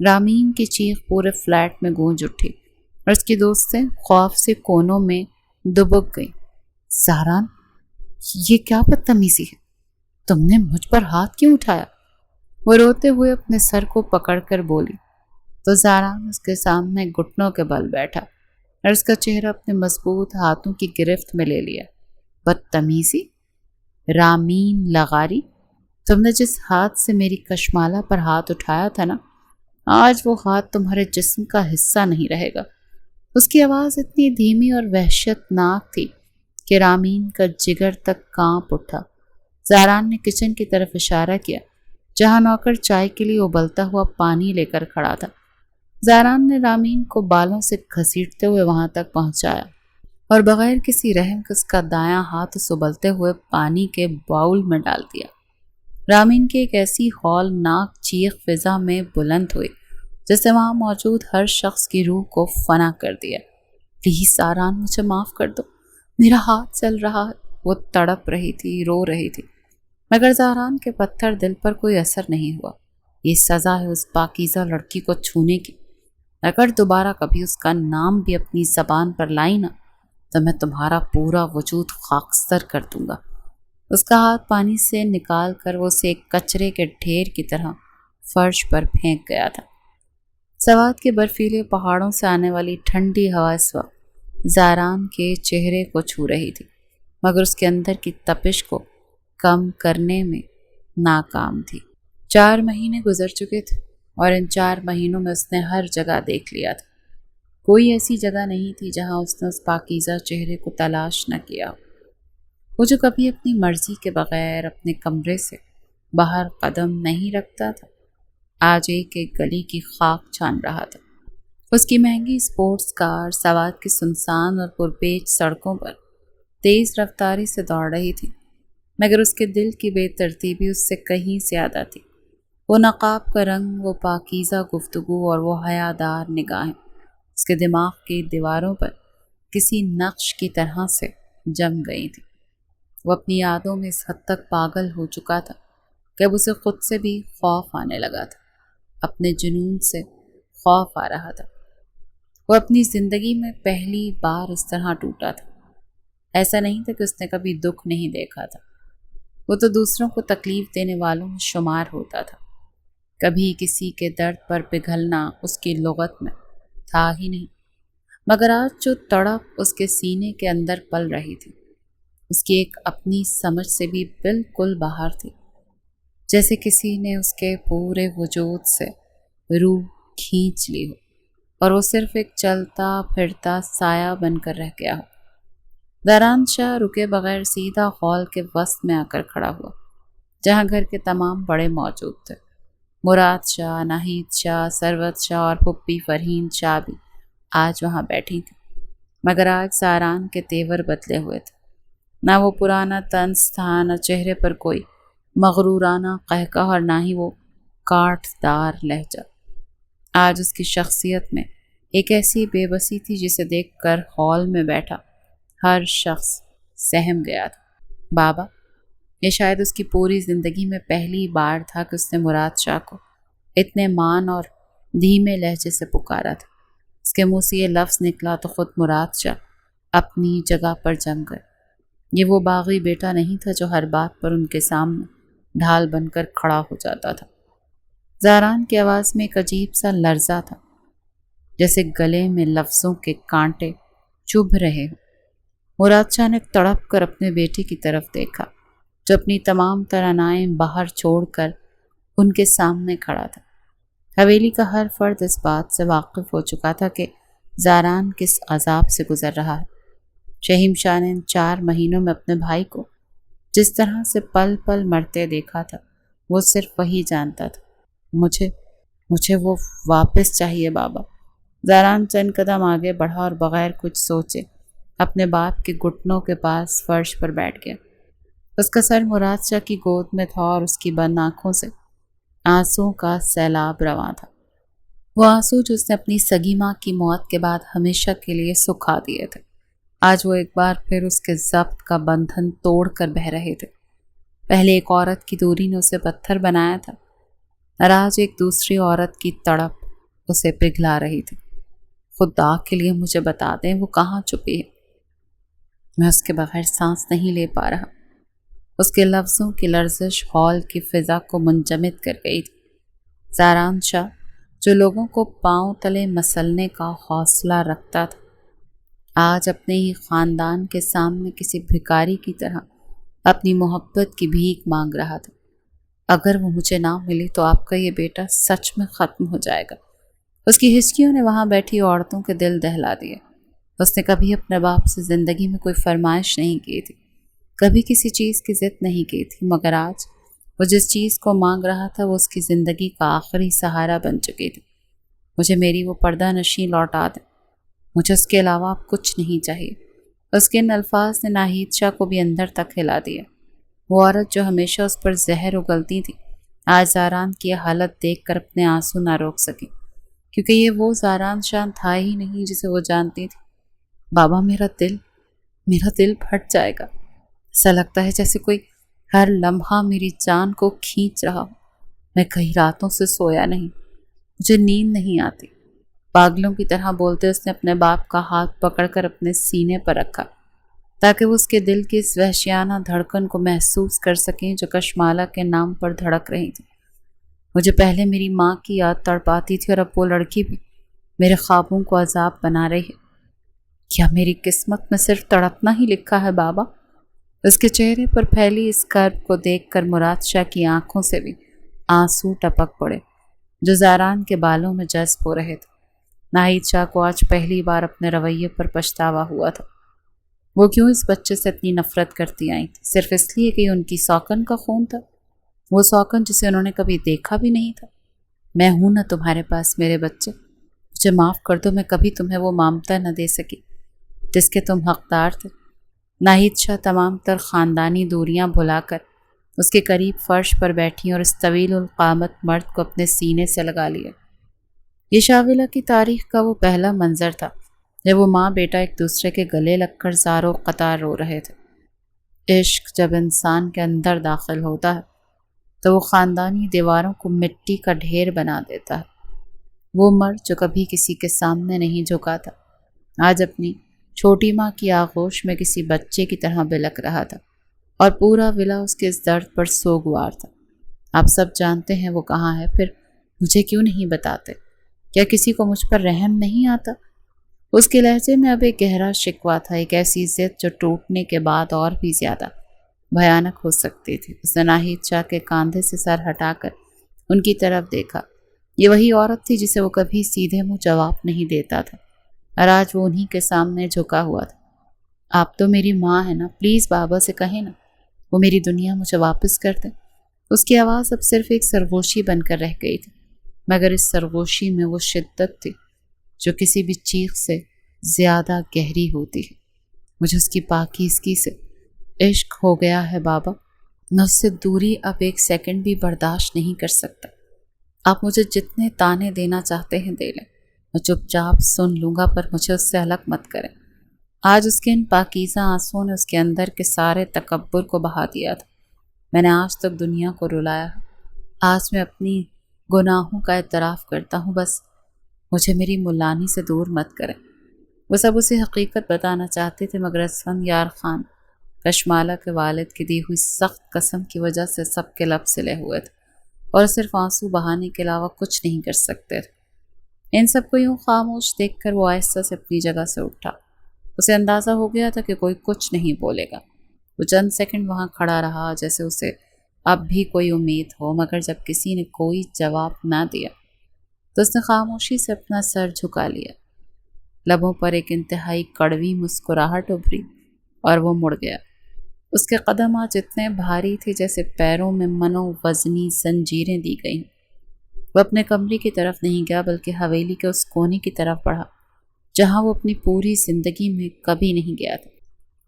رامین کی چیخ پورے فلیٹ میں گونج اٹھی اور اس کی دوستیں خوف سے کونوں میں دبک گئیں۔ زاران، یہ کیا بدتمیزی ہے؟ تم نے مجھ پر ہاتھ کیوں اٹھایا؟ وہ روتے ہوئے اپنے سر کو پکڑ کر بولی تو زاران اس کے سامنے گھٹنوں کے بل بیٹھا اور اس کا چہرہ اپنے مضبوط ہاتھوں کی گرفت میں لے لیا۔ بدتمیزی؟ رامین لغاری، تم نے جس ہاتھ سے میری کشمالہ پر ہاتھ اٹھایا تھا نا، آج وہ ہاتھ تمہارے جسم کا حصہ نہیں رہے گا۔ اس کی آواز اتنی دھیمی اور وحشت ناک تھی کہ رامین کا جگر تک کانپ اٹھا۔ زاران نے کچن کی طرف اشارہ کیا جہاں نوکر چائے کے لیے ابلتا ہوا پانی لے کر کھڑا تھا۔ زاران نے رامین کو بالوں سے گھسیٹتے ہوئے وہاں تک پہنچایا اور بغیر کسی رحم کے اس کا دایاں ہاتھ اس ابلتے ہوئے پانی کے باؤل میں ڈال دیا۔ رامین کی ایک ایسی ہولناک چیخ فضا میں بلند ہوئی جس نے وہاں موجود ہر شخص کی روح کو فنا کر دیا۔ پلیز زاران، مجھے معاف کر دو، میرا ہاتھ چل رہا ہے۔ وہ تڑپ رہی تھی، رو رہی تھی، مگر زاران کے پتھر دل پر کوئی اثر نہیں ہوا۔ یہ سزا ہے اس پاکیزہ لڑکی کو چھونے کی۔ اگر دوبارہ کبھی اس کا نام بھی اپنی زبان پر لائی نا تو میں تمہارا پورا وجود خاکستر کر دوں گا۔ اس کا ہاتھ پانی سے نکال کر وہ اسے ایک کچرے کے ڈھیر کی طرح فرش پر پھینک گیا تھا۔ سوات کے برفیلے پہاڑوں سے آنے والی ٹھنڈی ہوا اس وقت زاران کے چہرے کو چھو رہی تھی، مگر اس کے اندر کی تپش کو کم کرنے میں ناکام تھی۔ 4 مہینے گزر چکے تھے اور ان 4 مہینوں میں اس نے ہر جگہ دیکھ لیا تھا۔ کوئی ایسی جگہ نہیں تھی جہاں اس نے اس پاکیزہ چہرے کو تلاش نہ کیا ہو۔ وہ جو کبھی اپنی مرضی کے بغیر اپنے کمرے سے باہر قدم نہیں رکھتا تھا، آج ایک ایک گلی کی خاک چھان رہا تھا۔ اس کی مہنگی اسپورٹس کار سوات کی سنسان اور پرپیچ سڑکوں پر تیز رفتاری سے دوڑ رہی تھی، مگر اس کے دل کی بے ترتیبی اس سے کہیں زیادہ تھی۔ وہ نقاب کا رنگ، وہ پاکیزہ گفتگو اور وہ حیادار نگاہیں اس کے دماغ کی دیواروں پر کسی نقش کی طرح سے جم گئی تھی۔ وہ اپنی یادوں میں اس حد تک پاگل ہو چکا تھا کہ اب اسے خود سے بھی خوف آنے لگا تھا، اپنے جنون سے خوف آ رہا تھا۔ وہ اپنی زندگی میں پہلی بار اس طرح ٹوٹا تھا۔ ایسا نہیں تھا کہ اس نے کبھی دکھ نہیں دیکھا تھا، وہ تو دوسروں کو تکلیف دینے والوں میں شمار ہوتا تھا۔ کبھی کسی کے درد پر پگھلنا اس کی لغت میں تھا ہی نہیں، مگر آج جو تڑپ اس کے سینے کے اندر پل رہی تھی، اس کی ایک اپنی سمجھ سے بھی بالکل باہر تھی، جیسے کسی نے اس کے پورے وجود سے روح کھینچ لی ہو اور وہ صرف ایک چلتا پھرتا سایہ بن کر رہ گیا ہو۔ زاران شاہ رکے بغیر سیدھا ہال کے وسط میں آ کر کھڑا ہوا، جہاں گھر کے تمام بڑے موجود تھے۔ مراد شاہ، ناہید شاہ، سروت شاہ اور پھپھی فرحین شاہ بھی آج وہاں بیٹھی تھی، مگر آج زاران کے تیور بدلے ہوئے تھے۔ نہ وہ پرانا طنز تھا، نہ چہرے پر کوئی مغرورانہ قہقہ اور نہ ہی وہ کاٹ دار لہجہ۔ آج اس کی شخصیت میں ایک ایسی بے بسی تھی جسے دیکھ کر ہال میں بیٹھا ہر شخص سہم گیا تھا۔ بابا، یہ شاید اس کی پوری زندگی میں پہلی بار تھا کہ اس نے مراد شاہ کو اتنے مان اور دھیمے لہجے سے پکارا تھا۔ اس کے منہ سے یہ لفظ نکلا تو خود مراد شاہ اپنی جگہ پر جم گئے۔ یہ وہ باغی بیٹا نہیں تھا جو ہر بات پر ان کے سامنے ڈھال بن کر کھڑا ہو جاتا تھا۔ زاران کی آواز میں ایک عجیب سا لرزہ تھا، جیسے گلے میں لفظوں کے کانٹے چبھ رہے ہوں۔ مراد شاہ نے تڑپ کر اپنے بیٹے کی طرف دیکھا، جو اپنی تمام ترانائیں باہر چھوڑ کر ان کے سامنے کھڑا تھا۔ حویلی کا ہر فرد اس بات سے واقف ہو چکا تھا کہ زاران کس عذاب سے گزر رہا ہے۔ شہیم شاہ نے ان 4 مہینوں میں اپنے بھائی کو جس طرح سے پل پل مرتے دیکھا تھا، وہ صرف وہی جانتا تھا۔ مجھے وہ واپس چاہیے بابا۔ زاران چند قدم آگے بڑھا اور بغیر کچھ سوچے اپنے باپ کے گھٹنوں کے پاس فرش پر بیٹھ گیا۔ اس کا سر مراد شاہ کی گود میں تھا اور اس کی بند آنکھوں سے آنسوں کا سیلاب رواں تھا۔ وہ آنسو جو اس نے اپنی سگی ماں کی موت کے بعد ہمیشہ کے لیے سکھا دیے تھے، آج وہ ایک بار پھر اس کے ضبط کا بندھن توڑ کر بہہ رہے تھے۔ پہلے ایک عورت کی دوری نے اسے پتھر بنایا تھا، اور آج ایک دوسری عورت کی تڑپ اسے پگھلا رہی تھی۔ خدا کے لیے مجھے بتا دیں وہ کہاں چھپی ہے، میں اس کے بغیر سانس نہیں لے پا رہا۔ اس کے لفظوں کی لرزش ہال کی فضا کو منجمد کر گئی تھی۔ زاران شاہ جو لوگوں کو پاؤں تلے مسلنے کا حوصلہ رکھتا تھا، آج اپنے ہی خاندان کے سامنے کسی بھکاری کی طرح اپنی محبت کی بھیک مانگ رہا تھا۔ اگر وہ مجھے نہ ملی تو آپ کا یہ بیٹا سچ میں ختم ہو جائے گا۔ اس کی ہچکیوں نے وہاں بیٹھی عورتوں کے دل دہلا دیے۔ اس نے کبھی اپنے باپ سے زندگی میں کوئی فرمائش نہیں کی تھی، کبھی کسی چیز کی ضد نہیں کی تھی، مگر آج وہ جس چیز کو مانگ رہا تھا وہ اس کی زندگی کا آخری سہارا بن چکی تھی۔ مجھے میری وہ پردہ نشیں لوٹا دیں، مجھے اس کے علاوہ کچھ نہیں چاہیے۔ اس کے ان الفاظ نے ناہید شاہ کو بھی اندر تک ہلا دیا۔ وہ عورت جو ہمیشہ اس پر زہر اگلتی تھی، آج زاران کی حالت دیکھ کر اپنے آنسو نہ روک سکی، کیونکہ یہ وہ زاران شاہ تھا ہی نہیں جسے وہ جانتی تھی۔ بابا، میرا دل پھٹ جائے گا۔ ایسا لگتا ہے جیسے کوئی ہر لمحہ میری جان کو کھینچ رہا ہو۔ میں کئی راتوں سے سویا نہیں، مجھے نیند نہیں آتی۔ پاگلوں کی طرح بولتے اس نے اپنے باپ کا ہاتھ پکڑ کر اپنے سینے پر رکھا تاکہ وہ اس کے دل کی اس وحشیانہ دھڑکن کو محسوس کر سکیں جو کشمالہ کے نام پر دھڑک رہی تھی۔ مجھے پہلے میری ماں کی یاد تڑپاتی تھی اور اب وہ لڑکی بھی میرے خوابوں کو عذاب بنا رہی ہے۔ کیا میری قسمت میں صرف تڑپنا ہی لکھا ہے بابا؟ اس کے چہرے پر پھیلی اس کرب کو دیکھ کر مراد شاہ کی آنکھوں سے بھی آنسو ٹپک پڑے جو زاران کے بالوں میں جذب ہو رہے تھے۔ ناہید شاہ کو آج پہلی بار اپنے رویے پر پچھتاوا ہوا تھا۔ وہ کیوں اس بچے سے اتنی نفرت کرتی آئی تھی؟ صرف اس لیے کہ ان کی سوکن کا خون تھا، وہ سوکن جسے انہوں نے کبھی دیکھا بھی نہیں تھا۔ میں ہوں نہ تمہارے پاس میرے بچے، مجھے معاف کر دو، میں کبھی تمہیں وہ ممتا نہ دے سکی جس کے تم حقدار تھے۔ ناہید شاہ تمام تر خاندانی دوریاں بھلا کر اس کے قریب فرش پر بیٹھی اور اس طویل القامت مرد کو اپنے سینے سے لگا لیا۔ یہ شاغلہ کی تاریخ کا وہ پہلا منظر تھا جب وہ ماں بیٹا ایک دوسرے کے گلے لگ کر زاروں قطار رو رہے تھے۔ عشق جب انسان کے اندر داخل ہوتا ہے تو وہ خاندانی دیواروں کو مٹی کا ڈھیر بنا دیتا ہے۔ وہ مرد جو کبھی کسی کے سامنے نہیں جھکا تھا، آج اپنی چھوٹی ماں کی آغوش میں کسی بچے کی طرح بلک رہا تھا اور پورا ولا اس کے اس درد پر سوگوار تھا۔ آپ سب جانتے ہیں وہ کہاں ہے، پھر مجھے کیوں نہیں بتاتے؟ کیا کسی کو مجھ پر رحم نہیں آتا؟ اس کے لہجے میں اب ایک گہرا شکوہ تھا، ایک ایسی ضد جو ٹوٹنے کے بعد اور بھی زیادہ بھیانک ہو سکتی تھی۔ اس نے ناہید شاہ کے کاندھے سے سر ہٹا کر ان کی طرف دیکھا۔ یہ وہی عورت تھی جسے وہ کبھی سیدھے منہ جواب نہیں دیتا تھا، اور آج وہ انہی کے سامنے جھکا ہوا تھا۔ آپ تو میری ماں ہے نا، پلیز بابا سے کہیں نا وہ میری دنیا مجھے واپس کر دیں۔ اس کی آواز اب صرف ایک سرگوشی بن کر رہ گئی تھی، مگر اس سرگوشی میں وہ شدت تھی جو کسی بھی چیخ سے زیادہ گہری ہوتی ہے۔ مجھے اس کی پاکیزگی سے عشق ہو گیا ہے بابا، میں اس سے دوری اب ایک سیکنڈ بھی برداشت نہیں کر سکتا۔ آپ مجھے جتنے تانے دینا چاہتے ہیں دے لیں، میں چپ چاپ سن لوں گا، پر مجھے اس سے الگ مت کریں۔ آج اس کے ان پاکیزہ آنسوؤں نے اس کے اندر کے سارے تکبر کو بہا دیا تھا۔ میں نے آج تک دنیا کو رلایا ہے، آج میں اپنی گناہوں کا اعتراف کرتا ہوں، بس مجھے میری ملانی سے دور مت کریں۔ وہ سب اسے حقیقت بتانا چاہتے تھے، مگر اسفندیار خان کشمالہ کے والد کی دی ہوئی سخت قسم کی وجہ سے سب کے لب سلے ہوئے تھے اور صرف آنسو بہانے کے علاوہ کچھ نہیں کر سکتے تھے۔ ان سب کو یوں خاموش دیکھ کر وہ آہستہ سے اپنی جگہ سے اٹھا۔ اسے اندازہ ہو گیا تھا کہ کوئی کچھ نہیں بولے گا۔ وہ چند سیکنڈ وہاں کھڑا رہا جیسے اسے اب بھی کوئی امید ہو، مگر جب کسی نے کوئی جواب نہ دیا تو اس نے خاموشی سے اپنا سر جھکا لیا۔ لبوں پر ایک انتہائی کڑوی مسکراہٹ ابھری اور وہ مڑ گیا۔ اس کے قدم آج اتنے بھاری تھے جیسے پیروں میں منو وزنی زنجیریں دی گئیں۔ وہ اپنے کمرے کی طرف نہیں گیا بلکہ حویلی کے اس کونے کی طرف بڑھا جہاں وہ اپنی پوری زندگی میں کبھی نہیں گیا تھا۔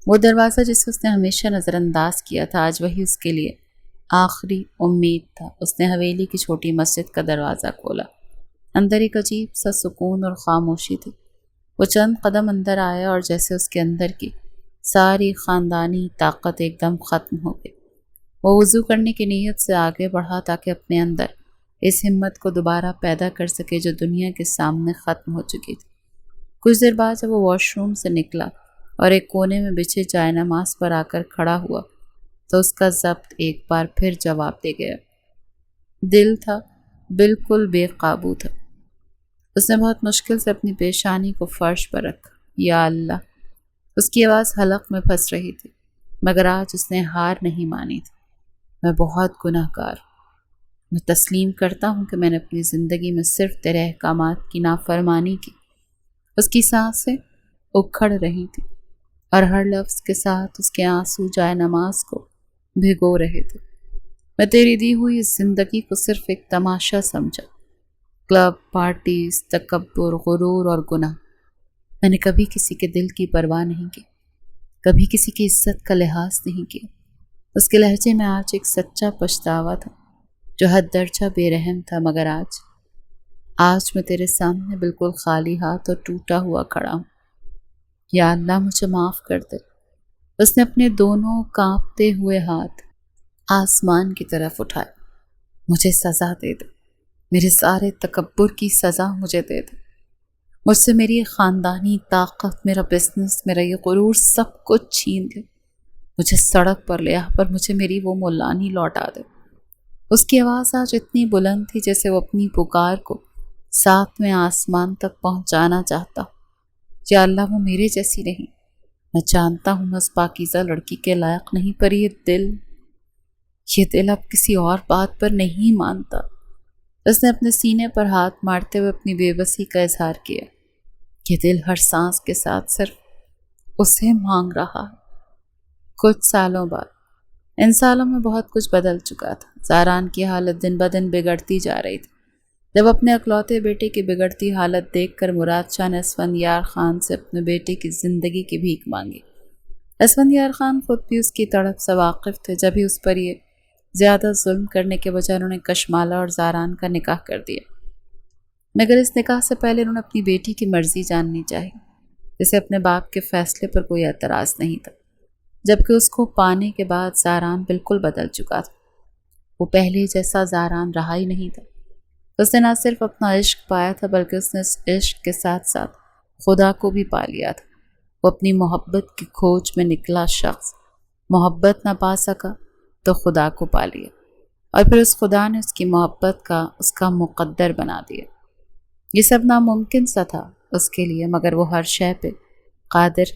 وہ دروازہ جسے اس نے ہمیشہ نظر انداز کیا تھا آج وہی اس کے لیے آخری امید تھا۔ اس نے حویلی کی چھوٹی مسجد کا دروازہ کھولا۔ اندر ایک عجیب سا سکون اور خاموشی تھی۔ وہ چند قدم اندر آیا اور جیسے اس کے اندر کی ساری خاندانی طاقت ایک دم ختم ہو گئی۔ وہ وضو کرنے کی نیت سے آگے بڑھا تاکہ اپنے اندر اس ہمت کو دوبارہ پیدا کر سکے جو دنیا کے سامنے ختم ہو چکی تھی۔ کچھ دیر بعد جب وہ واش روم سے نکلا اور ایک کونے میں بچھے جائے نماز پر آ کر کھڑا ہوا تو اس کا ضبط ایک بار پھر جواب دے گیا۔ دل تھا بالکل بے قابو تھا۔ اس نے بہت مشکل سے اپنی پیشانی کو فرش پر رکھا۔ یا اللہ! اس کی آواز حلق میں پھنس رہی تھی، مگر آج اس نے ہار نہیں مانی تھی۔ میں بہت گناہ گار ہوں۔ میں تسلیم کرتا ہوں کہ میں نے اپنی زندگی میں صرف تیرے احکامات کی نافرمانی کی۔ اس کی سانسیں اکھڑ رہی تھی اور ہر لفظ کے ساتھ اس کے آنسو جائے نماز کو بھگو رہے تھے۔ میں تیری دی ہوئی اس زندگی کو صرف ایک تماشا سمجھا۔ کلب، پارٹیز، تکبر، غرور اور گناہ۔ میں نے کبھی کسی کے دل کی پرواہ نہیں کی، کبھی کسی کی عزت کا لحاظ نہیں کیا۔ اس کے لہجے میں آج ایک سچا پچھتاوا تھا جو حد درجہ بے رحم تھا، مگر آج میں تیرے سامنے بالکل خالی ہاتھ اور ٹوٹا ہوا کھڑا ہوں۔ یا اللہ مجھے معاف کر دے۔ اس نے اپنے دونوں کانپتے ہوئے ہاتھ آسمان کی طرف اٹھائے۔ مجھے سزا دے دے، میرے سارے تکبر کی سزا مجھے دے دے۔ مجھ سے میری خاندانی طاقت، میرا بزنس، میرا یہ غرور سب کچھ چھین لے۔ مجھے سڑک پر لے آ، پر مجھے میری وہ ملانی لوٹا دے۔ اس کی آواز آج اتنی بلند تھی جیسے وہ اپنی پکار کو ساتویں آسمان تک پہنچانا چاہتا۔ یا اللہ وہ میرے جیسی نہیں۔ میں جانتا ہوں میں اس پاکیزہ لڑکی کے لائق نہیں، پر یہ دل اب کسی اور بات پر نہیں مانتا۔ اس نے اپنے سینے پر ہاتھ مارتے ہوئے اپنی بے بسی کا اظہار کیا۔ یہ دل ہر سانس کے ساتھ صرف اسے مانگ رہا ہے۔ کچھ سالوں بعد، ان سالوں میں بہت کچھ بدل چکا تھا۔ زاران کی حالت دن بدن بگڑتی جا رہی تھی۔ جب اپنے اکلوتے بیٹے کی بگڑتی حالت دیکھ کر مراد شاہ نے اسفندیار خان سے اپنے بیٹے کی زندگی کی بھیک مانگی۔ اسفندیار خان خود بھی اس کی تڑپ سے واقف تھے، جب ہی اس پر یہ زیادہ ظلم کرنے کے بجائے انہوں نے کشمالہ اور زاران کا نکاح کر دیا، مگر اس نکاح سے پہلے انہوں نے اپنی بیٹی کی مرضی جاننی چاہی، جسے اپنے باپ کے فیصلے پر کوئی اعتراض نہیں تھا، جبکہ اس کو پانے کے بعد زاران بالکل بدل چکا تھا۔ وہ پہلے جیسا زاران رہا ہی نہیں تھا۔ اس نے نہ صرف اپنا عشق پایا تھا بلکہ اس نے اس عشق کے ساتھ ساتھ خدا کو بھی پا لیا تھا۔ وہ اپنی محبت کی کھوج میں نکلا شخص محبت نہ پا سکا تو خدا کو پا لیا، اور پھر اس خدا نے اس کی محبت کا اس کا مقدر بنا دیا۔ یہ سب ناممکن سا تھا اس کے لیے، مگر وہ ہر شے پہ قادر۔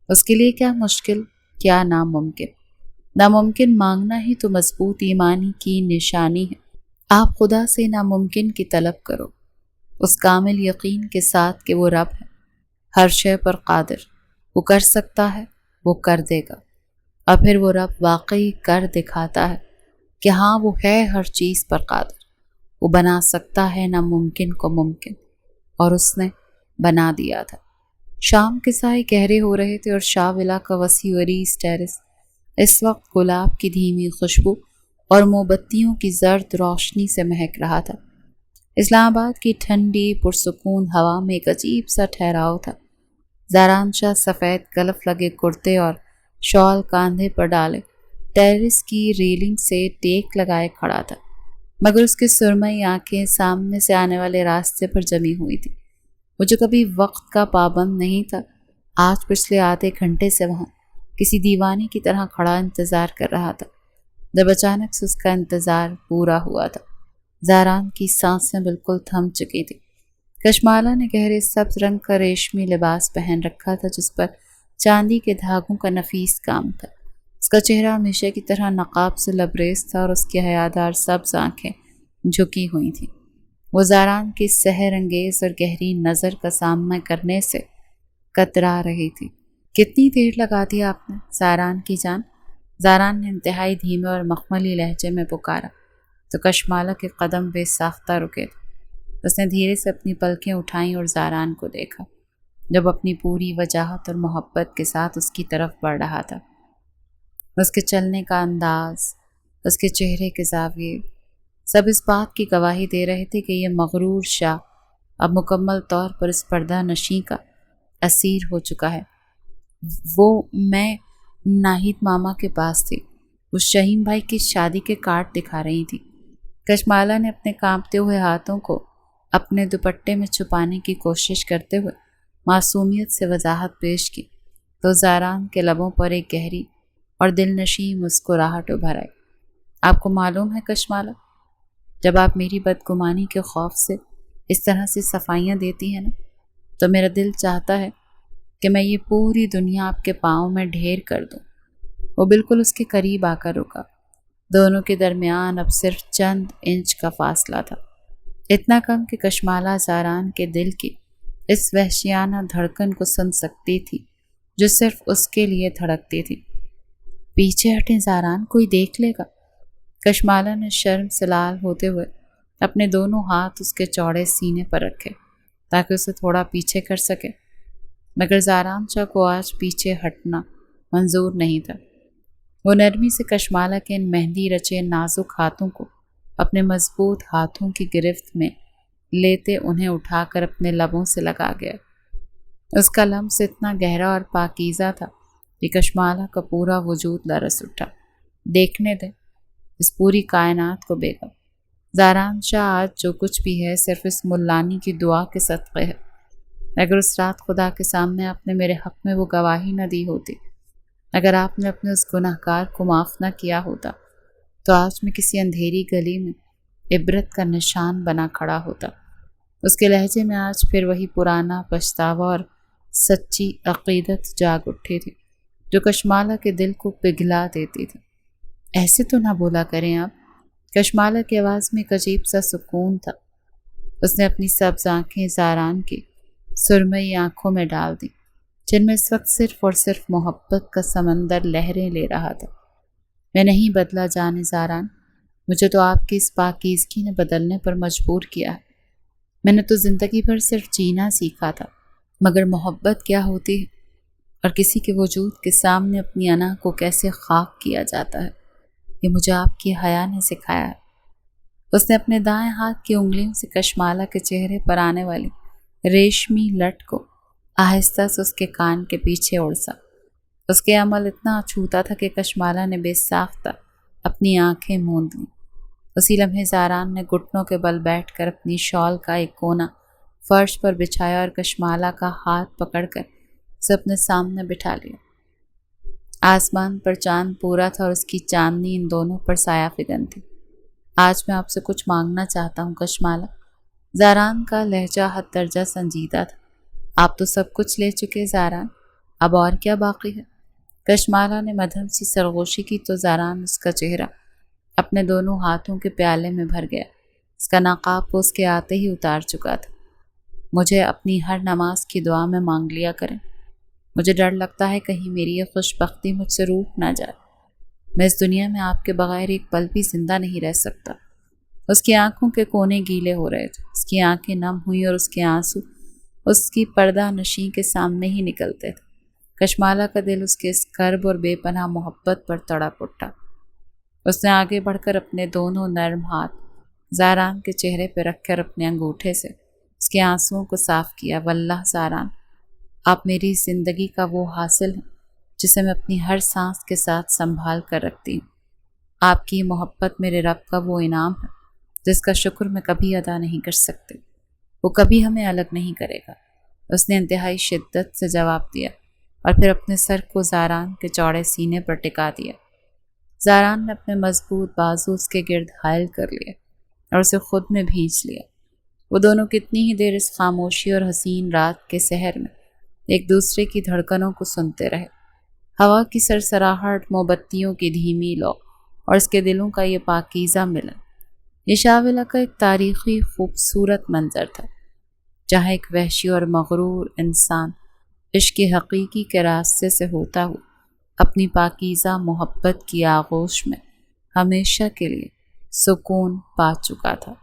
اس کے لیے کیا مشکل، کیا ناممکن؟ ناممکن مانگنا ہی تو مضبوط ایمانی کی نشانی ہے۔ آپ خدا سے ناممکن کی طلب کرو، اس کامل یقین کے ساتھ کہ وہ رب ہے، ہر شے پر قادر، وہ کر سکتا ہے، وہ کر دے گا۔ اور پھر وہ رب واقعی کر دکھاتا ہے کہ ہاں وہ ہے ہر چیز پر قادر، وہ بنا سکتا ہے ناممکن کو ممکن، اور اس نے بنا دیا تھا۔ شام کے سائے گہرے ہو رہے تھے اور شاہ ولا کا وسیع عریض ٹیرس اس وقت گلاب کی دھیمی خوشبو اور موم بتیوں کی زرد روشنی سے مہک رہا تھا۔ اسلام آباد کی ٹھنڈی پرسکون ہوا میں ایک عجیب سا ٹھہراؤ تھا۔ زاران شاہ سفید کلف لگے کرتے اور شال کاندھے پر ڈالے ٹیرس کی ریلنگ سے ٹیک لگائے کھڑا تھا، مگر اس کی سرمئی آنکھیں سامنے سے آنے والے راستے پر جمی ہوئی تھی۔ وہ جو کبھی وقت کا پابند نہیں تھا، آج پچھلے آدھے گھنٹے سے وہاں کسی دیوانے کی طرح کھڑا انتظار کر رہا تھا۔ جب اچانک سے اس کا انتظار پورا ہوا تھا، زاران کی سانسیں بالکل تھم چکی تھی۔ کشمالہ نے گہرے سبز رنگ کا ریشمی لباس پہن رکھا تھا جس پر چاندی کے دھاگوں کا نفیس کام تھا۔ اس کا چہرہ ہمیشہ کی طرح نقاب سے لبریز تھا اور اس کی حیادار سبز آنکھیں جھکی ہوئی تھیں۔ وہ زاران کی سحر انگیز اور گہری نظر کا سامنا کرنے سے کترا رہی تھی۔ کتنی دیر لگا دی آپ نے زاران کی جان؟ زاران نے انتہائی دھیمے اور مخملی لہجے میں پکارا تو کشمالہ کے قدم بے ساختہ رکے تھے۔ اس نے دھیرے سے اپنی پلکیں اٹھائیں اور زاران کو دیکھا جب اپنی پوری وجاہت اور محبت کے ساتھ اس کی طرف بڑھ رہا تھا۔ اس کے چلنے کا انداز، اس کے چہرے کے زاویے، سب اس بات کی گواہی دے رہے تھے کہ یہ مغرور شاہ اب مکمل طور پر اس پردہ نشیں کا اسیر ہو چکا ہے۔ میں ناہید ماما کے پاس تھی، اس شہین بھائی کی شادی کے کارڈ دکھا رہی تھی۔ کشمالہ نے اپنے کانپتے ہوئے ہاتھوں کو اپنے دوپٹے میں چھپانے کی کوشش کرتے ہوئے معصومیت سے وضاحت پیش کی تو زاران کے لبوں پر ایک گہری اور دل نشیں مسکراہٹ ابھر آئی۔ آپ کو معلوم ہے کشمالہ، جب آپ میری بدگمانی کے خوف سے اس طرح سے صفائیاں دیتی ہیں نا، تو میرا دل چاہتا ہے کہ میں یہ پوری دنیا آپ کے پاؤں میں ڈھیر کر دوں۔ وہ بالکل اس کے قریب آ کر رکا۔ دونوں کے درمیان اب صرف چند انچ کا فاصلہ تھا، اتنا کم کہ کشمالہ زاران کے دل کی اس وحشیانہ دھڑکن کو سن سکتی تھی جو صرف اس کے لیے دھڑکتی تھی۔ پیچھے ہٹیں زاران، کوئی دیکھ لے گا۔ کشمالہ نے شرم سے لال ہوتے ہوئے اپنے دونوں ہاتھ اس کے چوڑے سینے پر رکھے تاکہ اسے تھوڑا پیچھے کر سکے، مگر زاران شاہ کو آج پیچھے ہٹنا منظور نہیں تھا۔ وہ نرمی سے کشمالہ کے ان مہندی رچے نازک ہاتھوں کو اپنے مضبوط ہاتھوں کی گرفت میں لیتے انہیں اٹھا کر اپنے لبوں سے لگا گیا۔ اس کا لمس اتنا گہرا اور پاکیزہ تھا کہ کشمالہ کا پورا وجود لرز اٹھا۔ دیکھنے دے اس پوری کائنات کو بیگم، زاران شاہ آج جو کچھ بھی ہے صرف اس ملانی کی دعا کے صدقے ہے۔ اگر اس رات خدا کے سامنے آپ نے میرے حق میں وہ گواہی نہ دی ہوتی، اگر آپ نے اپنے اس گناہ گار کو معاف نہ کیا ہوتا، تو آج میں کسی اندھیری گلی میں عبرت کا نشان بنا کھڑا ہوتا۔ اس کے لہجے میں آج پھر وہی پرانا پچھتاوا اور سچی عقیدت جاگ اٹھی تھی جو کشمالہ کے دل کو پگھلا دیتی تھی۔ ایسے تو نہ بولا کریں آپ۔ کشمالہ کی آواز میں ایک عجیب سا سکون تھا۔ اس نے اپنی سبز آنکھیں زاران کی سرمئی آنکھوں میں ڈال دی جن میں اس وقت صرف اور صرف محبت کا سمندر لہریں لے رہا تھا۔ میں نہیں بدلا جانے زاران، مجھے تو آپ کی اس پاکیزگی نے بدلنے پر مجبور کیا ہے۔ میں نے تو زندگی بھر صرف جینا سیکھا تھا، مگر محبت کیا ہوتی ہے اور کسی کے وجود کے سامنے اپنی انا کو کیسے خاک کیا جاتا ہے، یہ مجھے آپ کی حیا نے سکھایا ہے۔ اس نے اپنے دائیں ہاتھ کی انگلیوں سے کشمالہ کے چہرے پر آنے والی ریشمی لٹ کو آہستہ سے اس کے کان کے پیچھے اڑسا۔ اس کے عمل اتنا اچھوتا تھا کہ کشمالہ نے بے ساختہ اپنی آنکھیں موند لیں۔ اسی لمحے زاران نے گھٹنوں کے بل بیٹھ کر اپنی شال کا ایک کونا فرش پر بچھایا اور کشمالہ کا ہاتھ پکڑ کر اسے اپنے سامنے بٹھا لیا۔ آسمان پر چاند پورا تھا اور اس کی چاندنی ان دونوں پر سایہ فگن تھی۔ آج میں آپ سے کچھ مانگنا چاہتا ہوں کشمالہ۔ زاران کا لہجہ حد درجہ سنجیدہ تھا۔ آپ تو سب کچھ لے چکے زاران، اب اور کیا باقی ہے؟ کشمالہ نے مدھم سی سرگوشی کی تو زاران اس کا چہرہ اپنے دونوں ہاتھوں کے پیالے میں بھر گیا۔ اس کا نقاب وہ اس کے آتے ہی اتار چکا تھا۔ مجھے اپنی ہر نماز کی دعا میں مانگ لیا کریں۔ مجھے ڈر لگتا ہے کہیں میری یہ خوش بختی مجھ سے روٹ نہ جائے۔ میں اس دنیا میں آپ کے بغیر ایک پل بھی زندہ نہیں رہ سکتا۔ اس کی آنکھوں کے کونے گیلے ہو رہے تھے، اس کی آنکھیں نم ہوئی اور اس کے آنسو اس کی پردہ نشیں کے سامنے ہی نکلتے تھے۔ کشمالہ کا دل اس کے اس کرب اور بے پناہ محبت پر تڑپ اٹھا۔ اس نے آگے بڑھ کر اپنے دونوں نرم ہاتھ زاران کے چہرے پہ رکھ کر اپنے انگوٹھے سے اس کے آنسوؤں کو صاف کیا۔ واللہ زاران، آپ میری زندگی کا وہ حاصل ہیں جسے میں اپنی ہر سانس کے ساتھ سنبھال کر رکھتی ہوں۔ آپ کی محبت میرے رب کا وہ انعام ہے جس کا شکر میں کبھی ادا نہیں کر سکتی۔ وہ کبھی ہمیں الگ نہیں کرے گا۔ اس نے انتہائی شدت سے جواب دیا اور پھر اپنے سر کو زاران کے چوڑے سینے پر ٹکا دیا۔ زاران نے اپنے مضبوط بازو اس کے گرد حائل کر لیے اور اسے خود میں بھینچ لیا۔ وہ دونوں کتنی ہی دیر اس خاموشی اور حسین رات کے سحر میں ایک دوسرے کی دھڑکنوں کو سنتے رہے۔ ہوا کی سرسراہٹ، موم بتیوں کی دھیمی لو اور اس کے دلوں کا یہ پاکیزہ ملن، یہ شاولہ کا ایک تاریخی خوبصورت منظر تھا، جہاں ایک وحشی اور مغرور انسان عشق حقیقی کے راستے سے ہوتا ہوا اپنی پاکیزہ محبت کی آغوش میں ہمیشہ کے لیے سکون پا چکا تھا۔